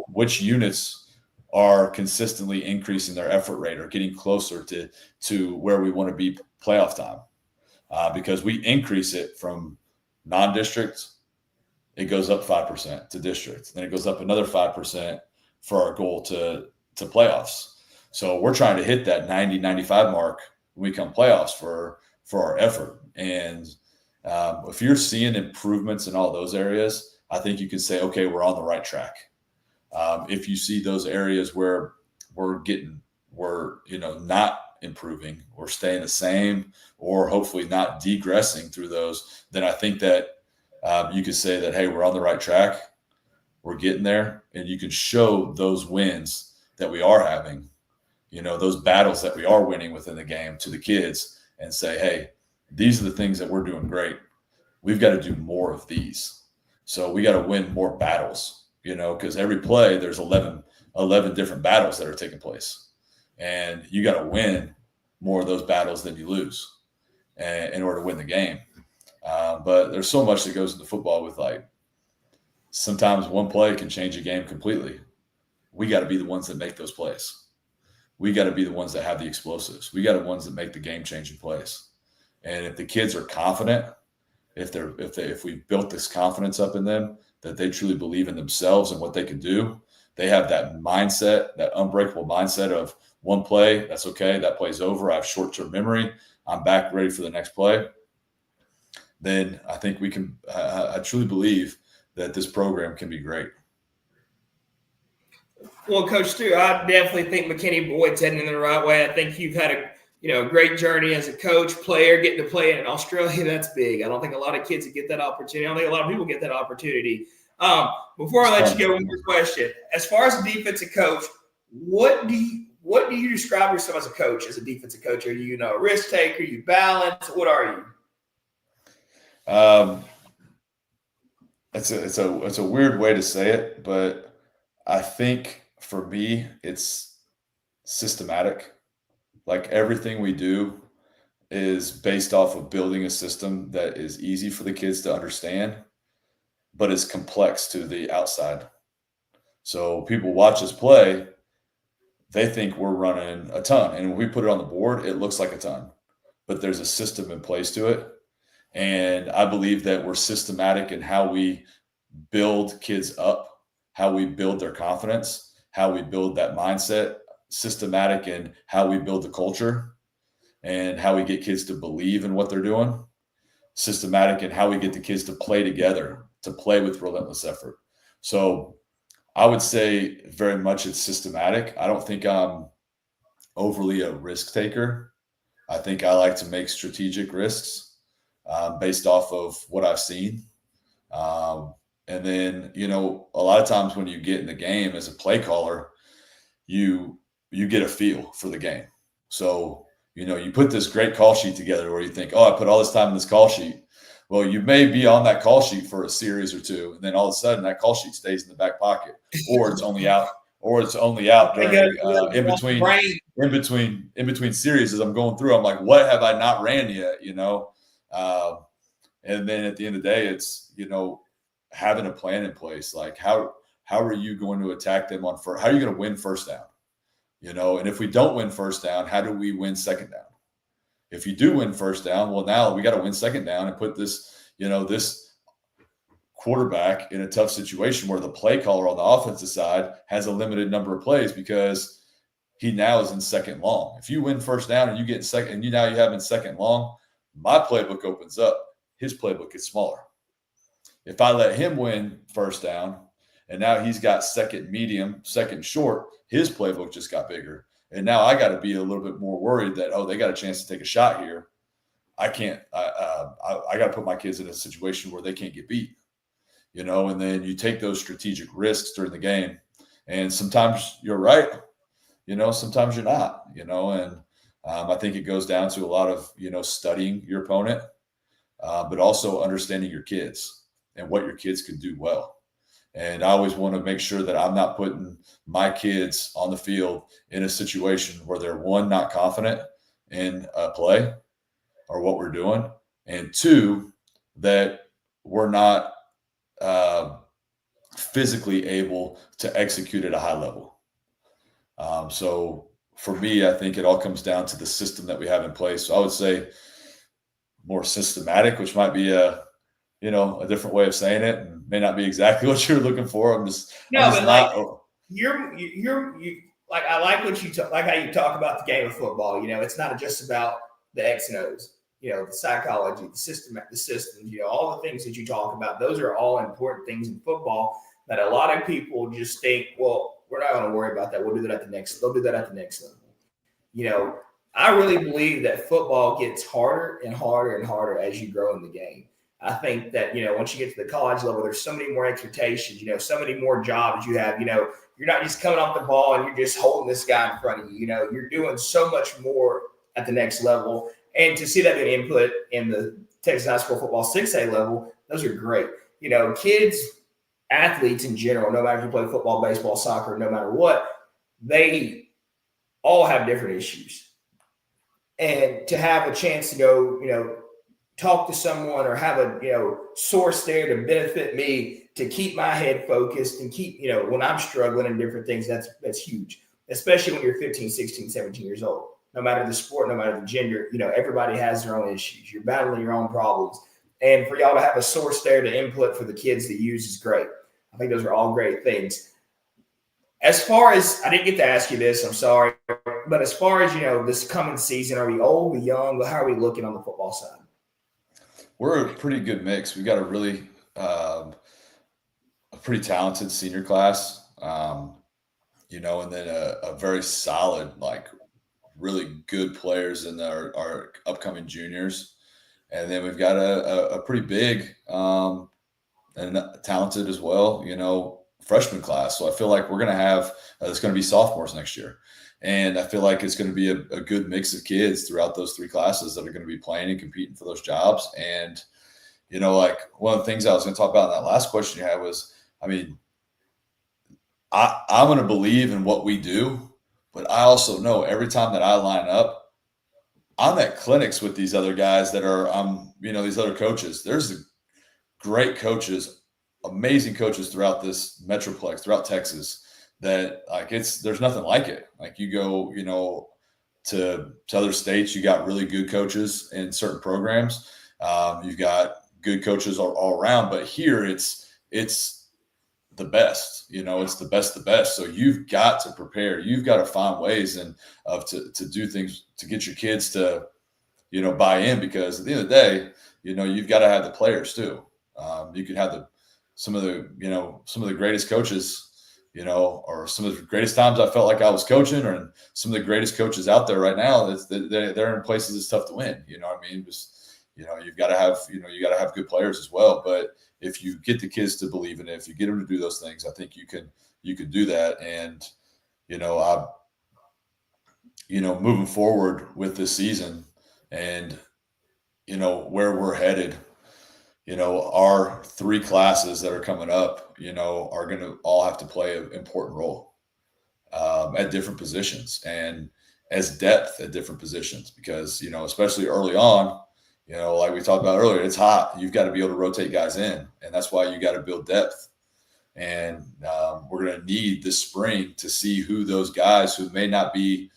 Which units are consistently increasing their effort rate or getting closer to where we want to be playoff time? Because we increase it from non-district, it goes up 5% to district. Then it goes up another 5% for our goal to playoffs. So we're trying to hit that 90, 95 mark when we come playoffs for our effort. And if you're seeing improvements in all those areas, I think you can say, okay, we're on the right track. If you see those areas where we're not improving or staying the same, or hopefully not degressing through those, then I think that you could say that, hey, we're on the right track. We're getting there. And you can show those wins that we are having, those battles that we are winning within the game to the kids, and say, hey, these are the things that we're doing great. We've got to do more of these. So we got to win more battles, because every play there's 11 different battles that are taking place. And you got to win more of those battles than you lose in order to win the game. But there's so much that goes into football with, like, sometimes one play can change a game completely. We got to be the ones that make those plays. We got to be the ones that have the explosives. We got to be the ones that make the game-changing plays. And if the kids are confident, if we've built this confidence up in them, that they truly believe in themselves and what they can do, they have that mindset, that unbreakable mindset of one play, that's okay, that play's over, I have short-term memory, I'm back ready for the next play. Then I think we can, I truly believe that this program can be great. Well, Coach Stu, I definitely think McKinney Boyd's heading in the right way. I think you've had a great journey as a coach, player, getting to play in Australia. That's big. I don't think a lot of kids get that opportunity. I don't think a lot of people get that opportunity. Before I let you go, one more question. As far as a defensive coach, what do you describe yourself as a coach? As a defensive coach, are you a risk taker? You balance? What are you? It's a weird way to say it, but I think for me it's systematic. Like, everything we do is based off of building a system that is easy for the kids to understand, but is complex to the outside. So people watch us play, they think we're running a ton, and when we put it on the board, it looks like a ton, but there's a system in place to it. And I believe that we're systematic in how we build kids up, how we build their confidence, how we build that mindset, systematic in how we build the culture and how we get kids to believe in what they're doing, systematic in how we get the kids to play together, to play with relentless effort. So I would say very much it's systematic. I don't think I'm overly a risk taker. I think I like to make strategic risks based off of what I've seen. And then, a lot of times when you get in the game as a play caller, you get a feel for the game. So, you put this great call sheet together where you think, oh, I put all this time in this call sheet. Well, you may be on that call sheet for a series or two, and then all of a sudden that call sheet stays in the back pocket, or it's only out, during in between series as I'm going through. I'm like, what have I not ran yet? And then at the end of the day, it's having a plan in place. Like how are you going to attack them on first? How are you going to win first down? And if we don't win first down, how do we win second down? If you do win first down, well, now we got to win second down and put this quarterback in a tough situation where the play caller on the offensive side has a limited number of plays because he now is in second long. If you win first down and you get second, and you have in second long, my playbook opens up. His playbook gets smaller. If I let him win first down and now he's got second medium, second short, his playbook just got bigger. And now I got to be a little bit more worried that, they got a chance to take a shot here. I can't, I got to put my kids in a situation where they can't get beat, and then you take those strategic risks during the game. And sometimes you're right, sometimes you're not, and I think it goes down to a lot of, studying your opponent, but also understanding your kids and what your kids can do well. And I always want to make sure that I'm not putting my kids on the field in a situation where they're, one, not confident in a play or what we're doing, and two, that we're not physically able to execute at a high level. So for me, I think it all comes down to the system that we have in place. So I would say more systematic, which might be a different way of saying it, and may not be exactly what you're looking for. I like what you like how you talk about the game of football. It's not just about the X and O's. The psychology, the systems. All the things that you talk about. Those are all important things in football that a lot of people just think, well, we're not going to worry about that. We'll do that at the next. They'll do that at the next level. I really believe that football gets harder and harder and harder as you grow in the game. I think that, once you get to the college level, there's so many more expectations, so many more jobs you have. You're not just coming off the ball and you're just holding this guy in front of you. You're doing so much more at the next level. And to see that being input in the Texas high school football 6A level, those are great. Kids, athletes in general, no matter if you play football, baseball, soccer, no matter what, they all have different issues. And to have a chance to go, talk to someone or have a, source there to benefit me, to keep my head focused and keep, when I'm struggling in different things, that's huge, especially when you're 15, 16, 17 years old. No matter the sport, no matter the gender, everybody has their own issues. You're battling your own problems. And for y'all to have a source there to input for the kids to use is great. I think those are all great things. As far as, I didn't get to ask you this, I'm sorry, but as far as, this coming season, are we old, we young? How are we looking on the football side? We're a pretty good mix. We got a really, a pretty talented senior class, and then a very solid, really good players in our upcoming juniors. And then we've got a pretty big and talented as well, freshman class. So I feel like we're going to have, it's going to be sophomores next year. And I feel like it's going to be a good mix of kids throughout those three classes that are going to be playing and competing for those jobs. And, one of the things I was going to talk about in that last question you had was, I'm going to believe in what we do, but I also know every time that I line up, I'm at clinics with these other guys that are, these other coaches. There's great coaches, amazing coaches throughout this Metroplex, throughout Texas, that there's nothing like it. Like you go, to other states, you got really good coaches in certain programs. You've got good coaches all around, but here it's the best, it's the best. So you've got to prepare. You've got to find ways to do things to get your kids to, buy in, because at the end of the day, you've got to have the players too. You can have some of the greatest coaches, or some of the greatest times I felt like I was coaching, or some of the greatest coaches out there right now, they're in places it's tough to win. Just, you've got to have good players as well. But if you get the kids to believe in it, if you get them to do those things, I think you can do that. And, moving forward with this season and, where we're headed, our 3 classes that are coming up, are going to all have to play an important role at different positions and as depth at different positions because, especially early on, like we talked about earlier, it's hot. You've got to be able to rotate guys in, and that's why you got to build depth. And we're going to need this spring to see who those guys who may not be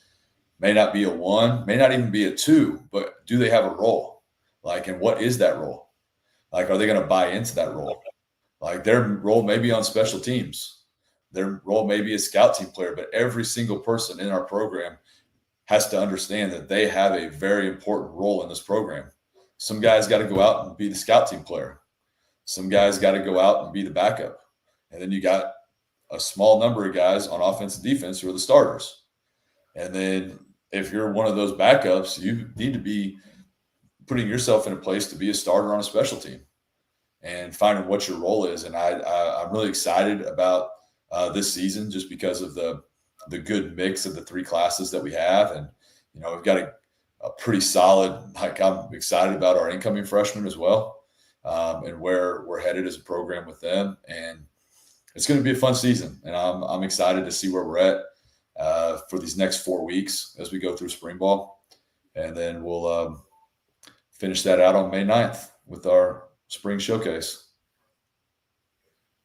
a 1, may not even be a 2, but do they have a role? Like, and what is that role? Like, are they going to buy into that role? Like, their role may be on special teams. Their role may be a scout team player, but every single person in our program has to understand that they have a very important role in this program. Some guys got to go out and be the scout team player. Some guys got to go out and be the backup. And then you got a small number of guys on offense and defense who are the starters. And then if you're one of those backups, you need to be putting yourself in a place to be a starter on a special team and finding what your role is. And I'm really excited about this season just because of the good mix of the 3 classes that we have. And, we've got a pretty solid, I'm excited about our incoming freshmen as well and where we're headed as a program with them. And it's going to be a fun season. And I'm excited to see where we're at for these next 4 weeks as we go through spring ball. And then we'll finish that out on May 9th with our spring showcase.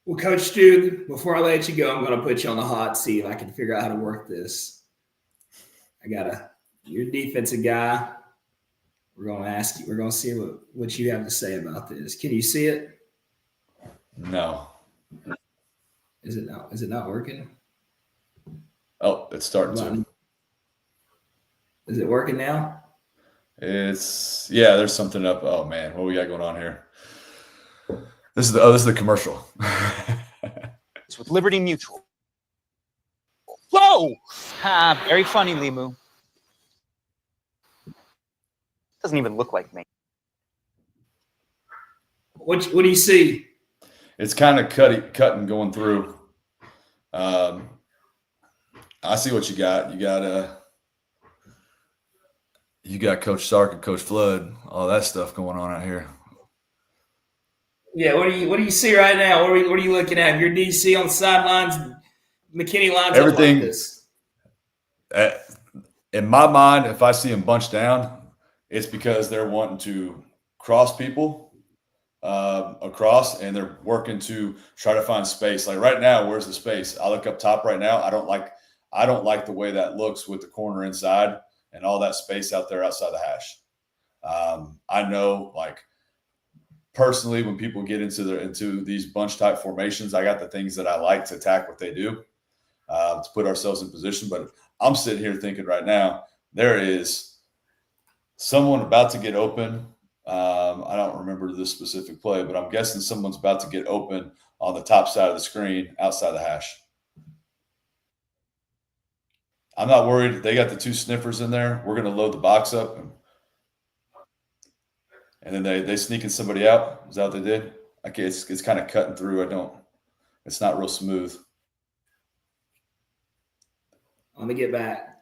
Well, Coach Stu, before I let you go, I'm going to put you on the hot seat. I can figure out how to work this. You're a defensive guy. We're going to ask you. We're going to see what you have to say about this. Can you see it? No. Is it not working? Oh, it's starting to. Is it working now? There's something up. Oh man, what we got going on here? This is the commercial. It's with Liberty Mutual. Whoa! Very funny, Limu. Doesn't even look like me. What do you see? It's kind of cutting going through. I see what you got. You got Coach Sark and Coach Flood, all that stuff going on out here. Yeah, what do you see right now? What are you looking at? Your DC on the sidelines, McKinney lines everything up like this. In my mind, if I see them bunched down, it's because they're wanting to cross people across, and they're working to try to find space. Like right now, where's the space? I look up top right now. I don't like the way that looks with the corner inside and all that space out there outside the hash. I know, like, personally, when people get into these bunch type formations, I got the things that I like to attack what they do to put ourselves in position. But I'm sitting here thinking right now, there is someone about to get open. I don't remember this specific play, but I'm guessing someone's about to get open on the top side of the screen outside the hash. I'm not worried. They got the 2 sniffers in there. We're going to load the box up. And then they sneaking somebody out. Is that what they did? Okay, it's kind of cutting through. It's not real smooth. Let me get back.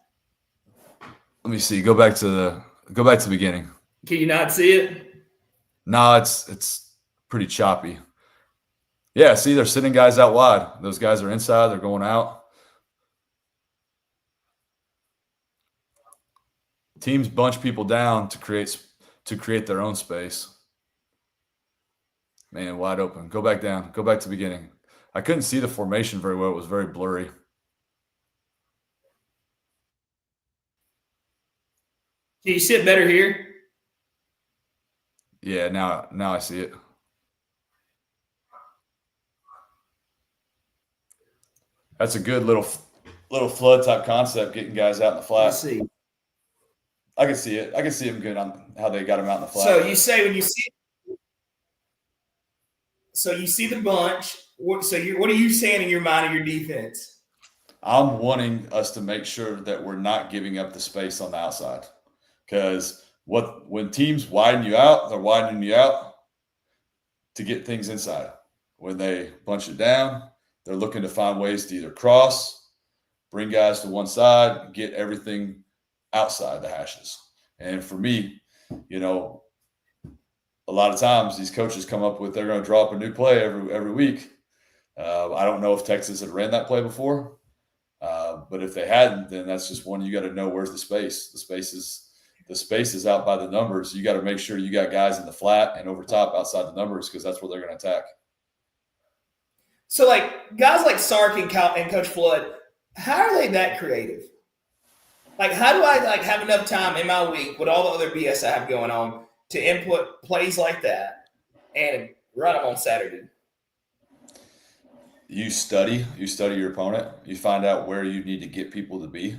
Let me see. Go back to the beginning. Can you not see it? No, it's pretty choppy. Yeah, see, they're sitting guys out wide. Those guys are inside. They're going out. Teams bunch people down to create their own space. Man, wide open. Go back down. Go back to the beginning. I couldn't see the formation very well. It was very blurry. Can you see it better here? Yeah, now I see it. That's a good little flood type concept, getting guys out in the flat. Let's see. I can see it. I can see them good on how they got them out in the flat. So you say when you see, the bunch. What are you saying in your mind of your defense? I'm wanting us to make sure that we're not giving up the space on the outside, because when teams widen you out, they're widening you out to get things inside. When they bunch it down, they're looking to find ways to either cross, bring guys to one side, get everything outside the hashes. And for me, a lot of times these coaches come up with they're going to draw up a new play every week. I don't know if Texas had ran that play before, but if they hadn't, then that's just one you got to know where's the space. The space is out by the numbers. You got to make sure you got guys in the flat and over top outside the numbers because that's where they're going to attack. So, like guys like Sark and Coach Flood, how are they that creative? Like, how do I like have enough time in my week with all the other BS I have going on to input plays like that and run them on Saturday? You study your opponent. You find out where you need to get people to be.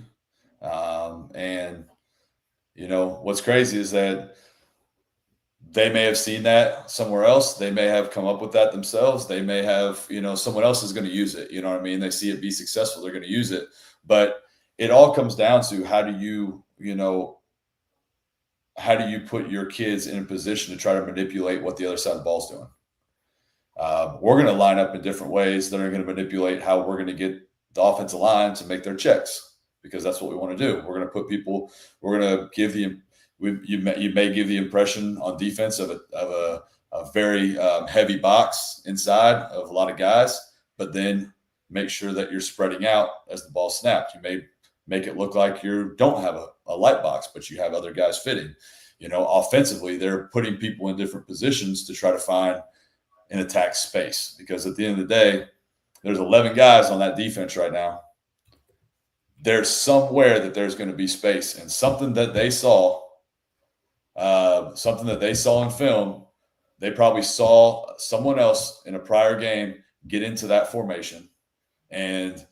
And, what's crazy is that they may have seen that somewhere else. They may have come up with that themselves. They may have, someone else is going to use it. You know what I mean? They see it be successful. They're going to use it. But it all comes down to how do you put your kids in a position to try to manipulate what the other side of the ball is doing. We're going to line up in different ways that are going to manipulate how we're going to get the offensive line to make their checks because that's what we want to do. We're going to put people. We're going to give you may give the impression on defense of a very heavy box inside of a lot of guys, but then make sure that you're spreading out as the ball snapped. You may make it look like you don't have a light box, but you have other guys fitting. Offensively, they're putting people in different positions to try to find an attack space because at the end of the day, there's 11 guys on that defense right now. There's somewhere that there's going to be space and something that they saw in film. They probably saw someone else in a prior game get into that formation and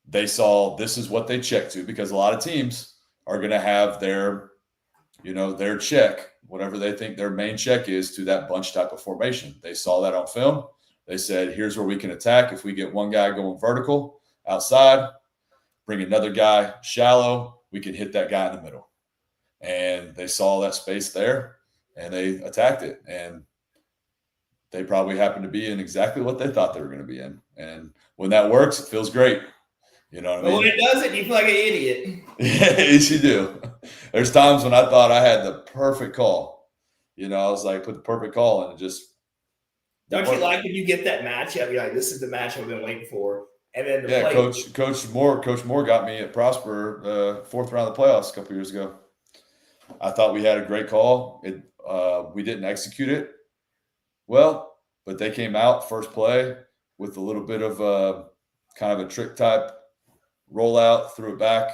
they saw this is what they check to because a lot of teams are going to have their check, whatever they think their main check is to that bunch type of formation. They saw that on film. They said, here's where we can attack. If we get one guy going vertical outside, bring another guy shallow, we can hit that guy in the middle. And they saw that space there and they attacked it. And they probably happened to be in exactly what they thought they were going to be in. And when that works, it feels great. You know what I mean? But when it doesn't, you feel like an idiot. Yes, you do. There's times when I thought I had the perfect call. I was like, put the perfect call and it just. Don't you like when you get that matchup? You're like, this is the match I've been waiting for. And then Coach Moore got me at Prosper, fourth round of the playoffs a couple years ago. I thought we had a great call. We didn't execute it well, but they came out first play with a little bit of kind of a trick type rollout, threw it back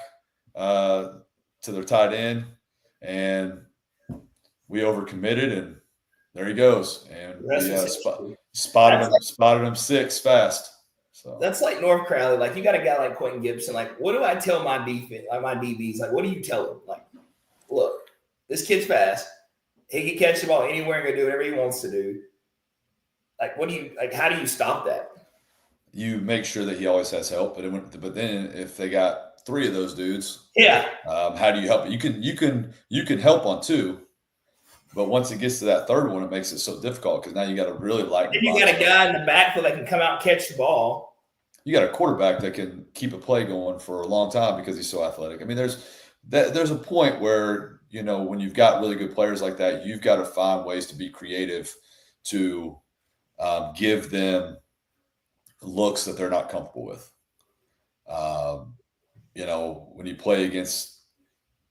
to their tight end, and we overcommitted, and there he goes. And we spotted him six fast. So that's like North Crowley. Like you got a guy like Quentin Gibson. Like, what do I tell my defense, like my DBs? Like, what do you tell them? Like, look, this kid's fast. He can catch the ball anywhere and go do whatever he wants to do. Like, how do you stop that? You make sure that he always has help, but then if they got three of those dudes, how do you help? You can help on two, but once it gets to that third one, it makes it so difficult because now you got to really lighten. And you got a guy in the backfield that can come out and catch the ball. You got a quarterback that can keep a play going for a long time because he's so athletic. I mean, there's a point where when you've got really good players like that, you've got to find ways to be creative to give them looks that they're not comfortable with. When you play against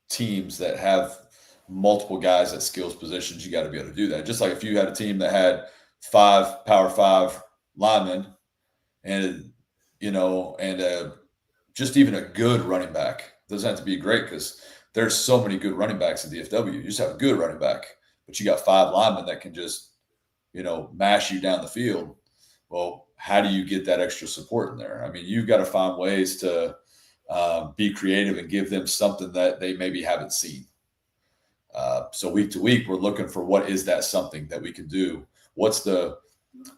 teams that have multiple guys at skills positions, you got to be able to do that. Just like if you had a team that had 5 Power 5 linemen and just even a good running back. It doesn't have to be great because there's so many good running backs in DFW. You just have a good running back, but you got 5 linemen that can just, mash you down the field. Well, how do you get that extra support in there? I mean, you've got to find ways to be creative and give them something that they maybe haven't seen. So week to week, we're looking for what is that something that we can do? What's the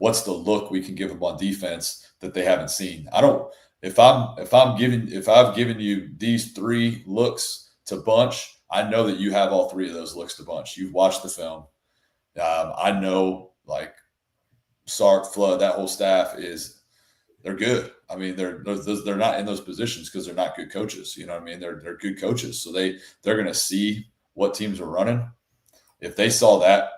look we can give them on defense that they haven't seen? If I've given you these 3 looks to bunch, I know that you have all 3 of those looks to bunch. You've watched the film. I know like Sark, Flood, that whole staff they're good. I mean, they're not in those positions because they're not good coaches. You know what I mean? They're good coaches. So they're going to see what teams are running. If they saw that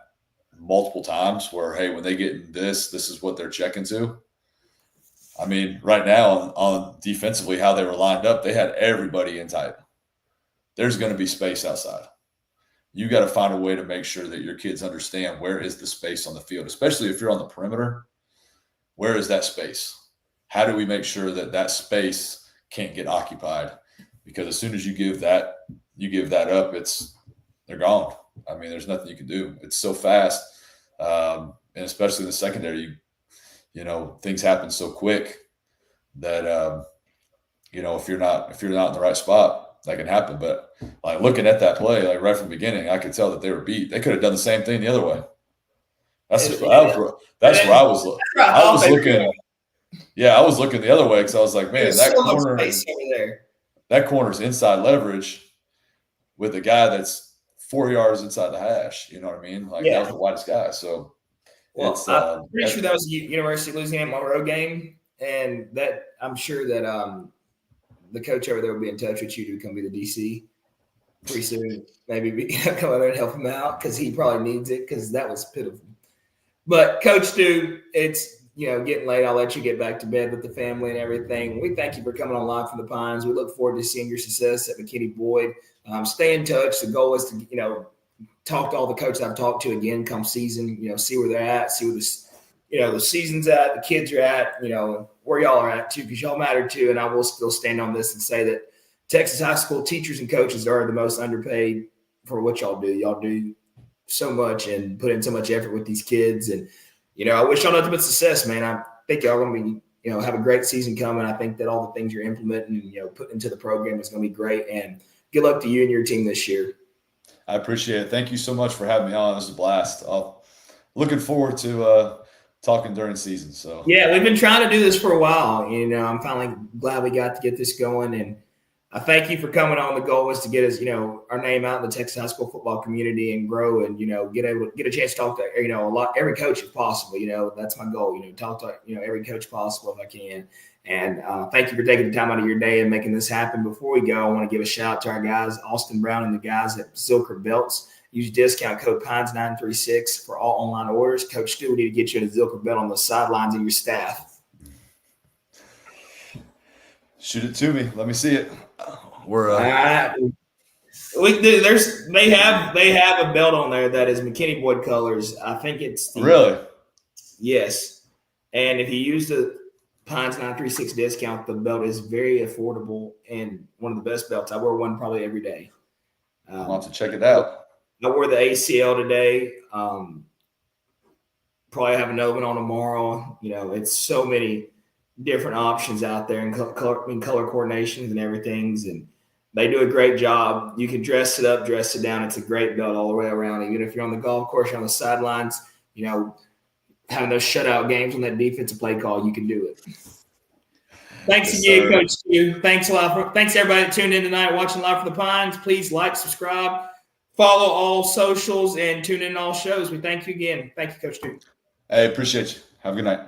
multiple times where, hey, when they get in this is what they're checking to. I mean, right now on defensively, how they were lined up, they had everybody in tight. There's going to be space outside. You got to find a way to make sure that your kids understand where is the space on the field, especially if you're on the perimeter. Where is that space? How do we make sure that that space can't get occupied? Because as soon as you give that up, they're gone. I mean, there's nothing you can do. It's so fast, and especially in the secondary, things happen so quick that if you're not in the right spot, that can happen. But like looking at that play, like right from the beginning, I could tell that they were beat. They could have done the same thing the other way. That's where I was looking. Yeah, I was looking the other way because I was like, man, that corner's inside leverage with a guy that's 4 yards inside the hash. You know what I mean? Like that was the widest guy. So, I'm pretty sure that was the University of Louisiana Monroe game, and that I'm sure that the coach over there will be in touch with you to come be the DC pretty soon. Maybe come over there and help him out because he probably needs it because that was pitiful. But Coach Stu, it's getting late. I'll let you get back to bed with the family and everything. We thank you for coming on Live from the Pines. We look forward to seeing your success at McKinney Boyd. Stay in touch. The goal is to talk to all the coaches I've talked to again come season. See where they're at, see where the season's at, the kids are at. Where y'all are at too, because y'all matter too. And I will still stand on this and say that Texas high school teachers and coaches are the most underpaid for what y'all do. Y'all do so much and put in so much effort with these kids. And, I wish y'all nothing but success, man. I think y'all are going to be, have a great season coming. I think that all the things you're implementing and, putting into the program is going to be great. And good luck to you and your team this year. I appreciate it. Thank you so much for having me on. This was a blast. Looking forward to talking during season. So yeah, we've been trying to do this for a while. I'm finally glad we got to get this going, and I thank you for coming on. The goal was to get us, our name out in the Texas high school football community and grow, and get a chance to talk to every coach if possible. That's my goal. Talk to every coach possible if I can. And thank you for taking the time out of your day and making this happen. Before we go, I want to give a shout out to our guys, Austin Brown and the guys at Zilker Belts. Use discount code PINES936 for all online orders. Coach Stu, we need to get you in a Zilker belt on the sidelines of your staff. Shoot it to me. Let me see it. They have a belt on there that is McKinney Boyd colors. I think it's really. Yes, and if you use the Pines 936 discount, the belt is very affordable and one of the best belts. I wear one probably every day. I'll have to check it out. I wore the ACL today. Probably have another one on tomorrow. It's so many different options out there in color coordinations and everything. And they do a great job. You can dress it up, dress it down. It's a great belt all the way around. Even if you're on the golf course, you're on the sidelines, having those shutout games on that defensive play call, you can do it. Thanks again, Coach Stu. Thanks a lot. Thanks everybody that tuned in tonight watching Live from the Pines. Please like, subscribe, follow all socials, and tune in to all shows. We thank you again. Thank you, Coach Stu. Hey, appreciate you. Have a good night.